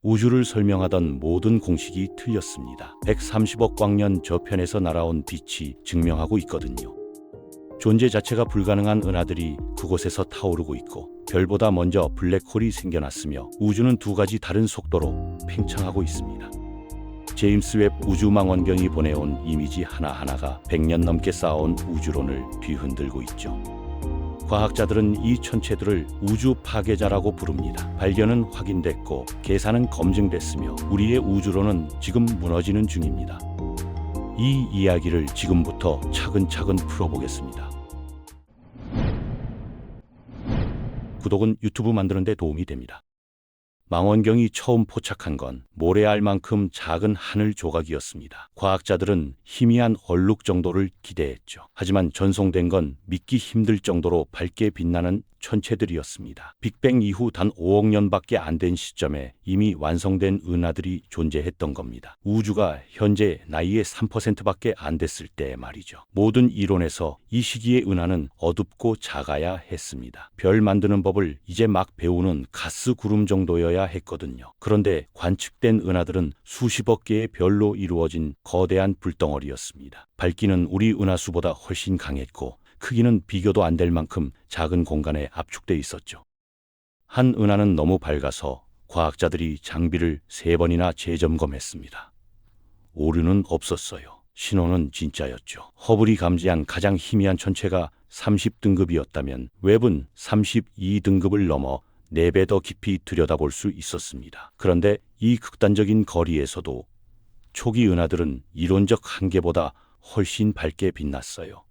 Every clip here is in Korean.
우주를 설명하던 모든 공식이 틀렸습니다. 130억 광년 저편에서 날아온 빛이 증명하고 있거든요. 존재 자체가 불가능한 은하들이 그곳에서 타오르고 있고 별보다 먼저 블랙홀이 생겨났으며 우주는 두 가지 다른 속도로 팽창하고 있습니다. 제임스 웹 우주망원경이 보내온 이미지 하나하나가 100년 넘게 쌓아온 우주론을 뒤흔들고 있죠. 과학자들은 이 천체들을 우주 파괴자라고 부릅니다. 발견은 확인됐고 계산은 검증됐으며 우리의 우주론은 지금 무너지는 중입니다. 이 이야기를 지금부터 차근차근 풀어보겠습니다. 구독은 유튜브 만드는 데 도움이 됩니다. 망원경이 처음 포착한 건 모래알만큼 작은 하늘 조각이었습니다. 과학자들은 희미한 얼룩 정도를 기대했죠. 하지만 전송된 건 믿기 힘들 정도로 밝게 빛나는 천체들이었습니다. 빅뱅 이후 단 5억 년밖에 안 된 시점에 이미 완성된 은하들이 존재했던 겁니다. 우주가 현재 나이의 3%밖에 안 됐을 때 말이죠. 모든 이론에서 이 시기의 은하는 어둡고 작아야 했습니다. 별 만드는 법을 이제 막 배우는 가스 구름 정도여야 했거든요. 그런데 관측된 은하들은 수십억 개의 별로 이루어진 거대한 불덩어리였습니다. 밝기는 우리 은하수보다 훨씬 강했고 크기는 비교도 안 될 만큼 작은 공간에 압축돼 있었죠. 한 은하는 너무 밝아서 과학자들이 장비를 3번이나 재점검했습니다. 오류는 없었어요. 신호는 진짜였죠. 허블이 감지한 가장 희미한 천체가 30등급이었다면 웹은 32등급을 넘어 4배 더 깊이 들여다볼 수 있었습니다. 그런데 이 극단적인 거리에서도 초기 은하들은 이론적 한계보다 훨씬 밝게 빛났어요.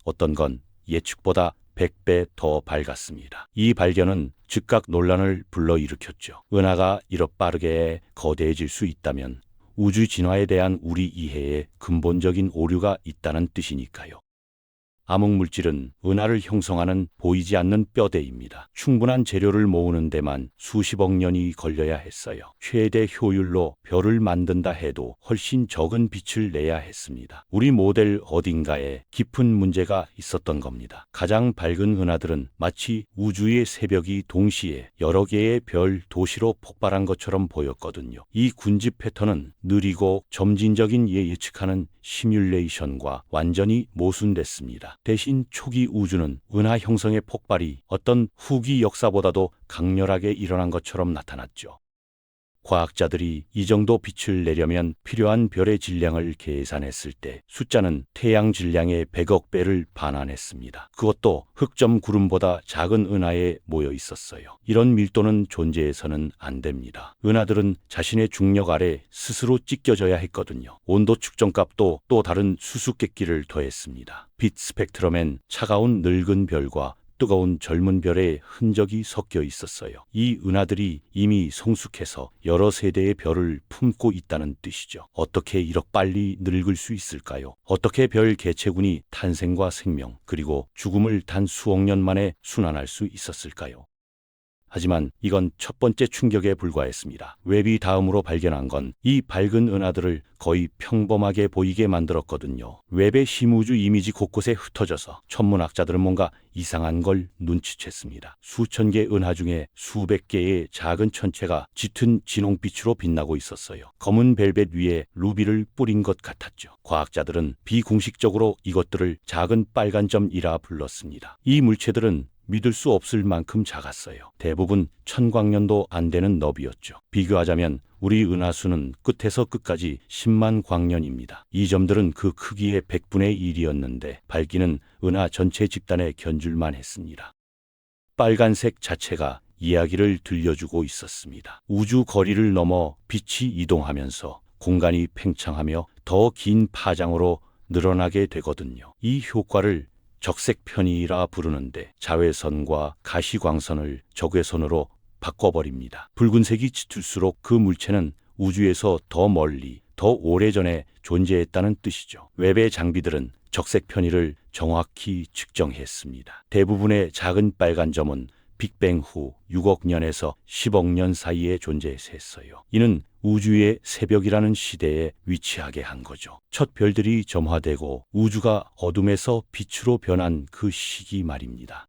어떤 건 예측보다 100배 더 밝았습니다. 이 발견은 즉각 논란을 불러일으켰죠. 은하가 이렇게 빠르게 거대해질 수 있다면 우주 진화에 대한 우리 이해에 근본적인 오류가 있다는 뜻이니까요. 암흑물질은 은하를 형성하는 보이지 않는 뼈대입니다. 충분한 재료를 모으는 데만 수십억 년이 걸려야 했어요. 최대 효율로 별을 만든다 해도 훨씬 적은 빛을 내야 했습니다. 우리 모델 어딘가에 깊은 문제가 있었던 겁니다. 가장 밝은 은하들은 마치 우주의 새벽이 동시에 여러 개의 별 도시로 폭발한 것처럼 보였거든요. 이 군집 패턴은 느리고 점진적인 예측하는 시뮬레이션과 완전히 모순됐습니다. 대신 초기 우주는 은하 형성의 폭발이 어떤 후기 역사보다도 강렬하게 일어난 것처럼 나타났죠. 과학자들이 이 정도 빛을 내려면 필요한 별의 질량을 계산했을 때 숫자는 태양 질량의 100억 배를 반환했습니다. 그것도 흑점 구름보다 작은 은하에 모여 있었어요. 이런 밀도는 존재해서는 안 됩니다. 은하들은 자신의 중력 아래 스스로 찢겨져야 했거든요. 온도 측정값도 또 다른 수수께끼를 더했습니다. 빛 스펙트럼엔 차가운 늙은 별과 뜨거운 젊은 별의 흔적이 섞여 있었어요. 이 은하들이 이미 성숙해서 여러 세대의 별을 품고 있다는 뜻이죠. 어떻게 이렇게 빨리 늙을 수 있을까요? 어떻게 별 개체군이 탄생과 생명 그리고 죽음을 단 수억 년 만에 순환할 수 있었을까요? 하지만 이건 첫 번째 충격에 불과했습니다. 웹이 다음으로 발견한 건 이 밝은 은하들을 거의 평범하게 보이게 만들었거든요. 웹의 심우주 이미지 곳곳에 흩어져서 천문학자들은 뭔가 이상한 걸 눈치챘습니다. 수천 개 은하 중에 수백 개의 작은 천체가 짙은 진홍빛으로 빛나고 있었어요. 검은 벨벳 위에 루비를 뿌린 것 같았죠. 과학자들은 비공식적으로 이것들을 작은 빨간 점이라 불렀습니다. 이 물체들은 믿을 수 없을 만큼 작았어요. 대부분 1000광년도 안 되는 너비였죠. 비교하자면 우리 은하수는 끝에서 끝까지 10만 광년입니다. 이 점들은 그 크기의 100분의 1이었는데 밝기는 은하 전체 집단에 견줄만 했습니다. 빨간색 자체가 이야기를 들려주고 있었습니다. 우주 거리를 넘어 빛이 이동하면서 공간이 팽창하며 더 긴 파장으로 늘어나게 되거든요. 이 효과를 적색 편이라 부르는데 자외선과 가시광선을 적외선으로 바꿔버립니다. 붉은색이 짙을수록 그 물체는 우주에서 더 멀리, 더 오래전에 존재했다는 뜻이죠. 웹의 장비들은 적색 편의를 정확히 측정했습니다. 대부분의 작은 빨간 점은 빅뱅 후 6억 년에서 10억 년 사이에 존재했어요. 이는 우주의 새벽이라는 시대에 위치하게 한 거죠. 첫 별들이 점화되고 우주가 어둠에서 빛으로 변한 그 시기 말입니다.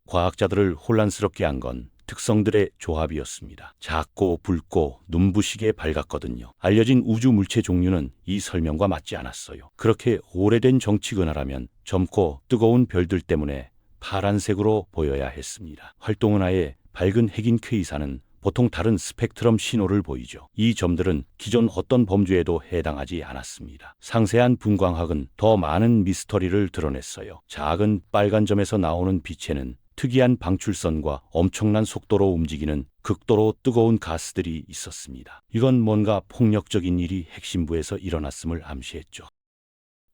과학자들을 혼란스럽게 한 건 특성들의 조합이었습니다. 작고 붉고 눈부시게 밝았거든요. 알려진 우주 물체 종류는 이 설명과 맞지 않았어요. 그렇게 오래된 정치 은하라면 젊고 뜨거운 별들 때문에 파란색으로 보여야 했습니다. 활동 은하의 밝은 핵인 퀘이사는 보통 다른 스펙트럼 신호를 보이죠. 이 점들은 기존 어떤 범주에도 해당하지 않았습니다. 상세한 분광학은 더 많은 미스터리를 드러냈어요. 작은 빨간 점에서 나오는 빛에는 특이한 방출선과 엄청난 속도로 움직이는 극도로 뜨거운 가스들이 있었습니다. 이건 뭔가 폭력적인 일이 핵심부에서 일어났음을 암시했죠.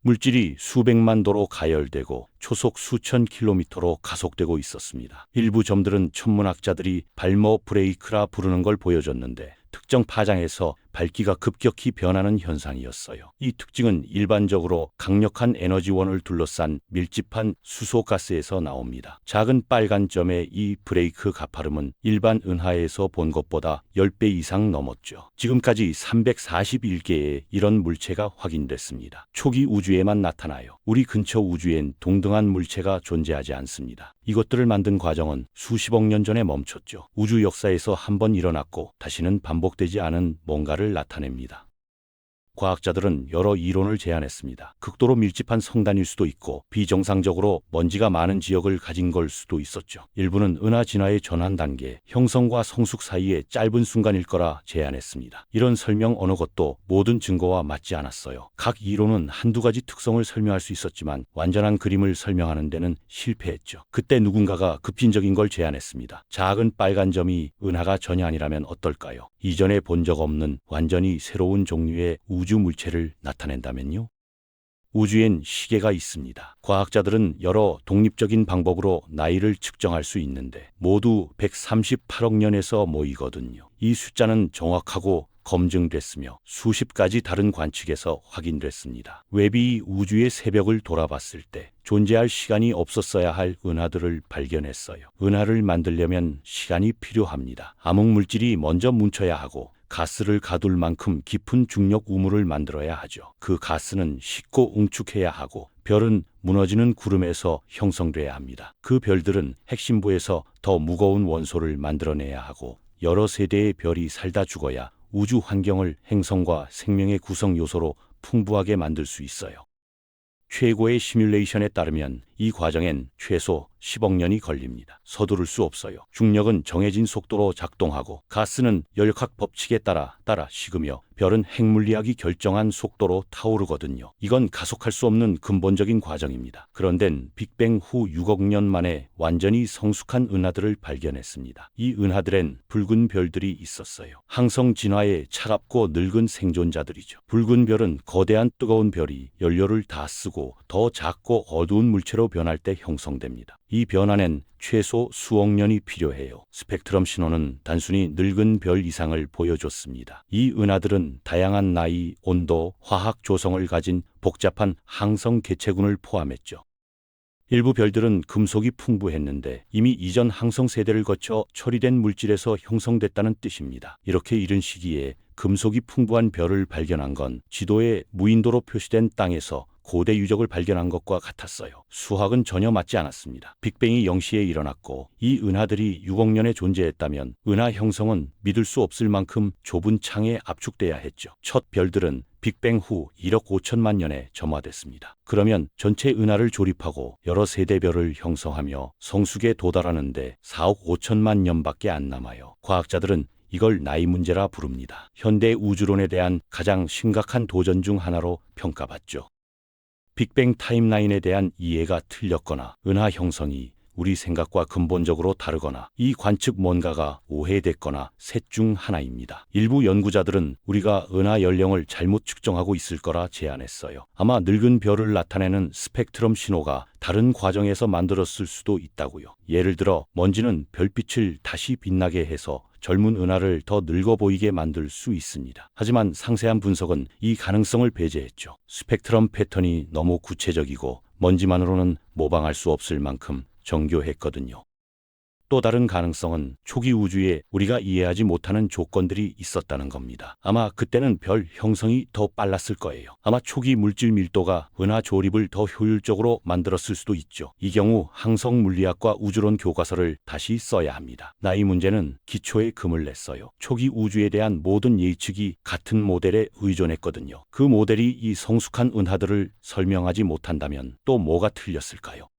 물질이 수백만 도로 가열되고 초속 수천 킬로미터로 가속되고 있었습니다. 일부 점들은 천문학자들이 발모 브레이크라 부르는 걸 보여줬는데 특정 파장에서 밝기가 급격히 변하는 현상이었어요. 이 특징은 일반적으로 강력한 에너지원을 둘러싼 밀집한 수소가스에서 나옵니다. 작은 빨간 점의 이 브레이크 가파름은 일반 은하에서 본 것보다 10배 이상 넘었죠. 지금까지 341개의 이런 물체가 확인됐습니다. 초기 우주에만 나타나요. 우리 근처 우주엔 동등한 물체가 존재하지 않습니다. 이것들을 만든 과정은 수십억 년 전에 멈췄죠. 우주 역사에서 한 번 일어났고 다시는 반복되지 않은 뭔가를 나타냅니다. 과학자들은 여러 이론을 제안했습니다. 극도로 밀집한 성단일 수도 있고 비정상적으로 먼지가 많은 지역을 가진 걸 수도 있었죠. 일부는 은하 진화의 전환 단계, 형성과 성숙 사이의 짧은 순간일 거라 제안했습니다. 이런 설명 어느 것도 모든 증거와 맞지 않았어요. 각 이론은 한두 가지 특성을 설명할 수 있었지만 완전한 그림을 설명하는 데는 실패했죠. 그때 누군가가 급진적인 걸 제안했습니다. 작은 빨간 점이 은하가 전혀 아니라면 어떨까요? 이전에 본 적 없는 완전히 새로운 종류의 우주 물체를 나타낸다면요? 우주엔 시계가 있습니다. 과학자들은 여러 독립적인 방법으로 나이를 측정할 수 있는데 모두 138억 년에서 모이거든요. 이 숫자는 정확하고 검증됐으며 수십 가지 다른 관측에서 확인됐습니다. 웹이 우주의 새벽을 돌아봤을 때 존재할 시간이 없었어야 할 은하들을 발견했어요. 은하를 만들려면 시간이 필요합니다. 암흑물질이 먼저 뭉쳐야 하고 가스를 가둘 만큼 깊은 중력 우물을 만들어야 하죠. 그 가스는 식고 웅축해야 하고 별은 무너지는 구름에서 형성돼야 합니다. 그 별들은 핵심부에서 더 무거운 원소를 만들어내야 하고 여러 세대의 별이 살다 죽어야 우주 환경을 행성과 생명의 구성 요소로 풍부하게 만들 수 있어요. 최고의 시뮬레이션에 따르면 이 과정엔 최소 10억 년이 걸립니다. 서두를 수 없어요. 중력은 정해진 속도로 작동하고 가스는 열학 법칙에 따라 식으며 별은 핵물리학이 결정한 속도로 타오르거든요. 이건 가속할 수 없는 근본적인 과정입니다. 그런데 빅뱅 후 6억 년 만에 완전히 성숙한 은하들을 발견했습니다. 이 은하들엔 붉은 별들이 있었어요. 항성 진화의 차갑고 늙은 생존자들이죠. 붉은 별은 거대한 뜨거운 별이 연료를 다 쓰고 더 작고 어두운 물체로 변할 때 형성됩니다. 이 변화는 최소 수억 년이 필요해요. 스펙트럼 신호는 단순히 늙은 별 이상을 보여줬습니다. 이 은하들은 다양한 나이, 온도, 화학 조성을 가진 복잡한 항성 개체군을 포함했죠. 일부 별들은 금속이 풍부했는데 이미 이전 항성 세대를 거쳐 처리된 물질에서 형성됐다는 뜻입니다. 이렇게 이른 시기에 금속이 풍부한 별을 발견한 건 지도에 무인도로 표시된 땅에서 고대 유적을 발견한 것과 같았어요. 수학은 전혀 맞지 않았습니다. 빅뱅이 0시에 일어났고 이 은하들이 6억 년에 존재했다면 은하 형성은 믿을 수 없을 만큼 좁은 창에 압축돼야 했죠. 첫 별들은 빅뱅 후 1억 5천만 년에 점화됐습니다. 그러면 전체 은하를 조립하고 여러 세대 별을 형성하며 성숙에 도달하는데 4억 5천만 년밖에 안 남아요. 과학자들은 이걸 나이 문제라 부릅니다. 현대 우주론에 대한 가장 심각한 도전 중 하나로 평가받죠. 빅뱅 타임라인에 대한 이해가 틀렸거나 은하 형성이 우리 생각과 근본적으로 다르거나 이 관측 뭔가가 오해됐거나 셋 중 하나입니다. 일부 연구자들은 우리가 은하 연령을 잘못 측정하고 있을 거라 제안했어요. 아마 늙은 별을 나타내는 스펙트럼 신호가 다른 과정에서 만들었을 수도 있다고요. 예를 들어 먼지는 별빛을 다시 빛나게 해서 젊은 은하를 더 늙어 보이게 만들 수 있습니다. 하지만 상세한 분석은 이 가능성을 배제했죠. 스펙트럼 패턴이 너무 구체적이고 먼지만으로는 모방할 수 없을 만큼 정교했거든요. 또 다른 가능성은 초기 우주에 우리가 이해하지 못하는 조건들이 있었다는 겁니다. 아마 그때는 별 형성이 더 빨랐을 거예요. 아마 초기 물질 밀도가 은하 조립을 더 효율적으로 만들었을 수도 있죠. 이 경우 항성 물리학과 우주론 교과서를 다시 써야 합니다. 나이 문제는 기초에 금을 냈어요. 초기 우주에 대한 모든 예측이 같은 모델에 의존했거든요. 그 모델이 이 성숙한 은하들을 설명하지 못한다면 또 뭐가 틀렸을까요?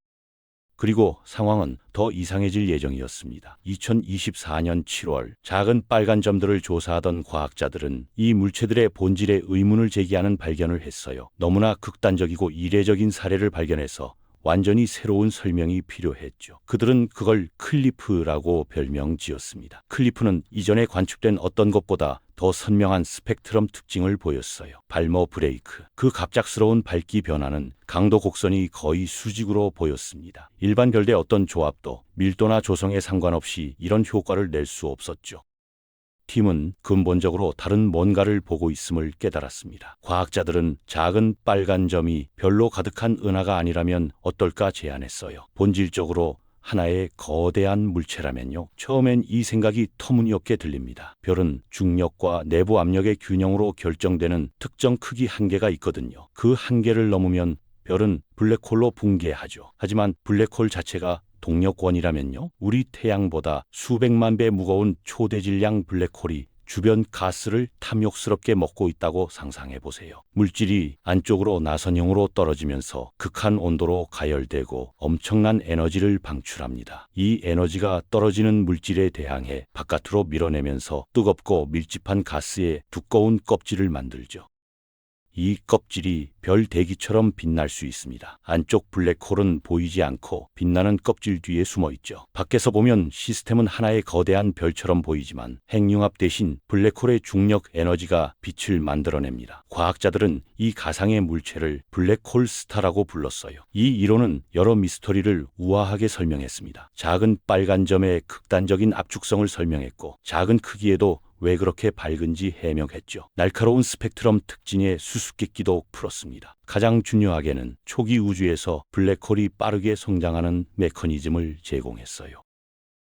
그리고 상황은 더 이상해질 예정이었습니다. 2024년 7월 작은 빨간 점들을 조사하던 과학자들은 이 물체들의 본질에 의문을 제기하는 발견을 했어요. 너무나 극단적이고 이례적인 사례를 발견해서 완전히 새로운 설명이 필요했죠. 그들은 그걸 클리프라고 별명 지었습니다. 클리프는 이전에 관측된 어떤 것보다 더 선명한 스펙트럼 특징을 보였어요. 발머 브레이크. 그 갑작스러운 밝기 변화는 강도 곡선이 거의 수직으로 보였습니다. 일반 별대 어떤 조합도 밀도나 조성에 상관없이 이런 효과를 낼 수 없었죠. 팀은 근본적으로 다른 뭔가를 보고 있음을 깨달았습니다. 과학자들은 작은 빨간 점이 별로 가득한 은하가 아니라면 어떨까 제안했어요. 본질적으로 하나의 거대한 물체라면요. 처음엔 이 생각이 터무니없게 들립니다. 별은 중력과 내부 압력의 균형으로 결정되는 특정 크기 한계가 있거든요. 그 한계를 넘으면 별은 블랙홀로 붕괴하죠. 하지만 블랙홀 자체가 동력원이라면요. 우리 태양보다 수백만 배 무거운 초대질량 블랙홀이 주변 가스를 탐욕스럽게 먹고 있다고 상상해 보세요. 물질이 안쪽으로 나선형으로 떨어지면서 극한 온도로 가열되고 엄청난 에너지를 방출합니다. 이 에너지가 떨어지는 물질에 대항해 바깥으로 밀어내면서 뜨겁고 밀집한 가스의 두꺼운 껍질을 만들죠. 이 껍질이 별 대기처럼 빛날 수 있습니다. 안쪽 블랙홀은 보이지 않고 빛나는 껍질 뒤에 숨어 있죠. 밖에서 보면 시스템은 하나의 거대한 별처럼 보이지만 핵융합 대신 블랙홀의 중력 에너지가 빛을 만들어냅니다. 과학자들은 이 가상의 물체를 블랙홀 스타라고 불렀어요. 이 이론은 여러 미스터리를 우아하게 설명했습니다. 작은 빨간 점의 극단적인 압축성을 설명했고 작은 크기에도 왜 그렇게 밝은지 해명했죠. 날카로운 스펙트럼 특징의 수수께끼도 풀었습니다. 가장 중요하게는 초기 우주에서 블랙홀이 빠르게 성장하는 메커니즘을 제공했어요.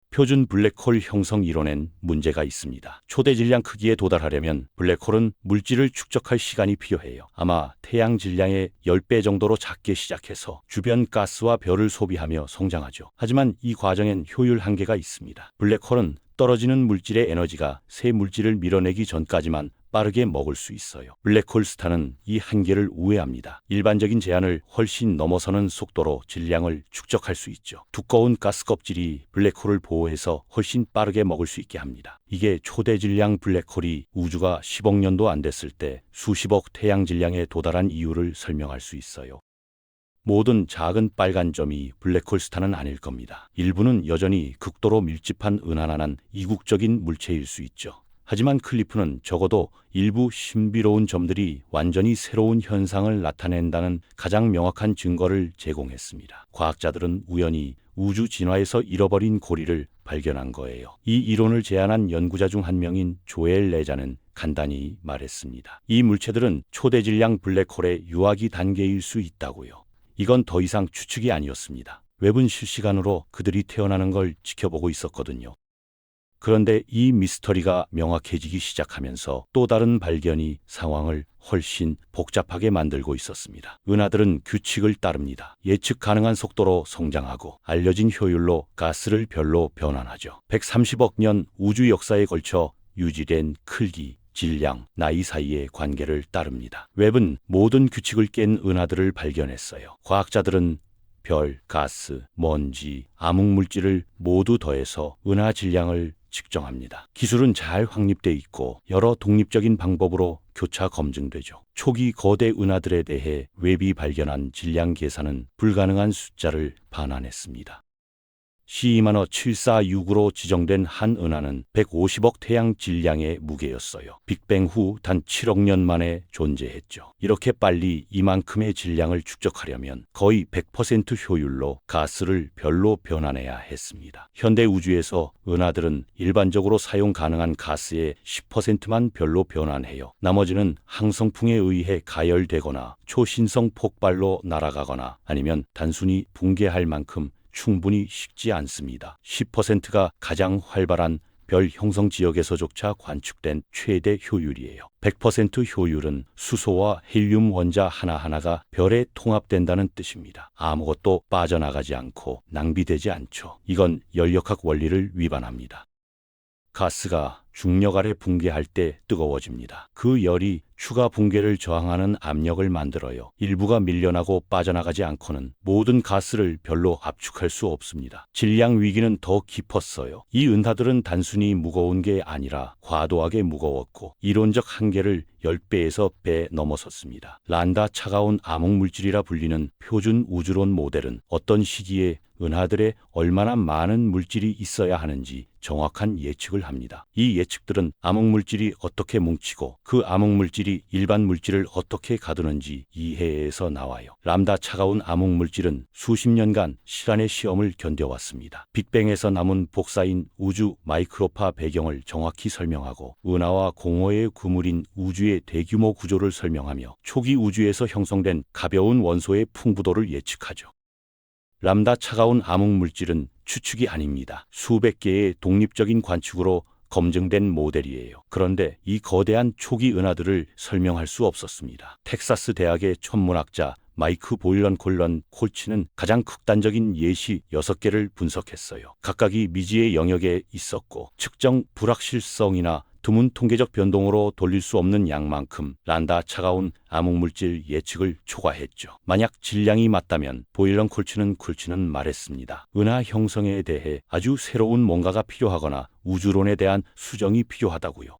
표준 블랙홀 형성 이론엔 문제가 있습니다. 초대 질량 크기에 도달하려면 블랙홀은 물질을 축적할 시간이 필요해요. 아마 태양 질량의 10배 정도로 작게 시작해서 주변 가스와 별을 소비하며 성장하죠. 하지만 이 과정엔 효율 한계가 있습니다. 블랙홀은 떨어지는 물질의 에너지가 새 물질을 밀어내기 전까지만 빠르게 먹을 수 있어요. 블랙홀 스타는 이 한계를 우회합니다. 일반적인 제한을 훨씬 넘어서는 속도로 질량을 축적할 수 있죠. 두꺼운 가스 껍질이 블랙홀을 보호해서 훨씬 빠르게 먹을 수 있게 합니다. 이게 초대 질량 블랙홀이 우주가 10억 년도 안 됐을 때 수십억 태양 질량에 도달한 이유를 설명할 수 있어요. 모든 작은 빨간 점이 블랙홀 스타는 아닐 겁니다. 일부는 여전히 극도로 밀집한 은하난한 이국적인 물체일 수 있죠. 하지만 클리프는 적어도 일부 신비로운 점들이 완전히 새로운 현상을 나타낸다는 가장 명확한 증거를 제공했습니다. 과학자들은 우연히 우주 진화에서 잃어버린 고리를 발견한 거예요. 이 이론을 제안한 연구자 중 한 명인 조엘 레자는 간단히 말했습니다. 이 물체들은 초대질량 블랙홀의 유아기 단계일 수 있다고요. 이건 더 이상 추측이 아니었습니다. 웹은 실시간으로 그들이 태어나는 걸 지켜보고 있었거든요. 그런데 이 미스터리가 명확해지기 시작하면서 또 다른 발견이 상황을 훨씬 복잡하게 만들고 있었습니다. 은하들은 규칙을 따릅니다. 예측 가능한 속도로 성장하고 알려진 효율로 가스를 별로 변환하죠. 130억 년 우주 역사에 걸쳐 유지된 크기, 질량, 나이 사이의 관계를 따릅니다. 웹은 모든 규칙을 깬 은하들을 발견했어요. 과학자들은 별, 가스, 먼지, 암흑물질을 모두 더해서 은하 질량을 측정합니다. 기술은 잘 확립돼 있고 여러 독립적인 방법으로 교차 검증되죠. 초기 거대 은하들에 대해 웹이 발견한 질량 계산은 불가능한 숫자를 반환했습니다. C-7469로 지정된 한 은하는 150억 태양 질량의 무게였어요. 빅뱅 후 단 7억 년 만에 존재했죠. 이렇게 빨리 이만큼의 질량을 축적하려면 거의 100% 효율로 가스를 별로 변환해야 했습니다. 현대 우주에서 은하들은 일반적으로 사용 가능한 가스의 10%만 별로 변환해요. 나머지는 항성풍에 의해 가열되거나 초신성 폭발로 날아가거나 아니면 단순히 붕괴할 만큼 충분히 식지 않습니다. 10%가 가장 활발한 별 형성 지역에서조차 관측된 최대 효율이에요. 100% 효율은 수소와 헬륨 원자 하나하나가 별에 통합된다는 뜻입니다. 아무것도 빠져나가지 않고 낭비되지 않죠. 이건 열역학 원리를 위반합니다. 가스가 중력 아래 붕괴할 때 뜨거워집니다. 그 열이 추가 붕괴를 저항하는 압력을 만들어요. 일부가 밀려나고 빠져나가지 않고는 모든 가스를 별로 압축할 수 없습니다. 질량 위기는 더 깊었어요. 이 은하들은 단순히 무거운 게 아니라 과도하게 무거웠고 이론적 한계를 10배에서 배 넘어섰습니다. 란다 차가운 암흑물질이라 불리는 표준 우주론 모델은 어떤 시기에 은하들에 얼마나 많은 물질이 있어야 하는지 정확한 예측을 합니다. 이 예측들은 암흑물질이 어떻게 뭉치고 그 암흑물질이 일반 물질을 어떻게 가두는지 이해에서 나와요. 람다 차가운 암흑물질은 수십 년간 시간의 시험을 견뎌왔습니다. 빅뱅에서 남은 복사인 우주 마이크로파 배경을 정확히 설명하고 은하와 공허의 그물인 우주의 대규모 구조를 설명하며 초기 우주에서 형성된 가벼운 원소의 풍부도를 예측하죠. 람다 차가운 암흑물질은 추측이 아닙니다. 수백 개의 독립적인 관측으로 검증된 모델이에요. 그런데 이 거대한 초기 은하들을 설명할 수 없었습니다. 텍사스 대학의 천문학자 마이크 보일런 콜런 콜치는 가장 극단적인 예시 6개를 분석했어요. 각각이 미지의 영역에 있었고 측정 불확실성이나 드문 통계적 변동으로 돌릴 수 없는 양만큼 란다 차가운 암흑물질 예측을 초과했죠. 만약 질량이 맞다면 보일런 콜치는 말했습니다. 은하 형성에 대해 아주 새로운 뭔가가 필요하거나 우주론에 대한 수정이 필요하다고요.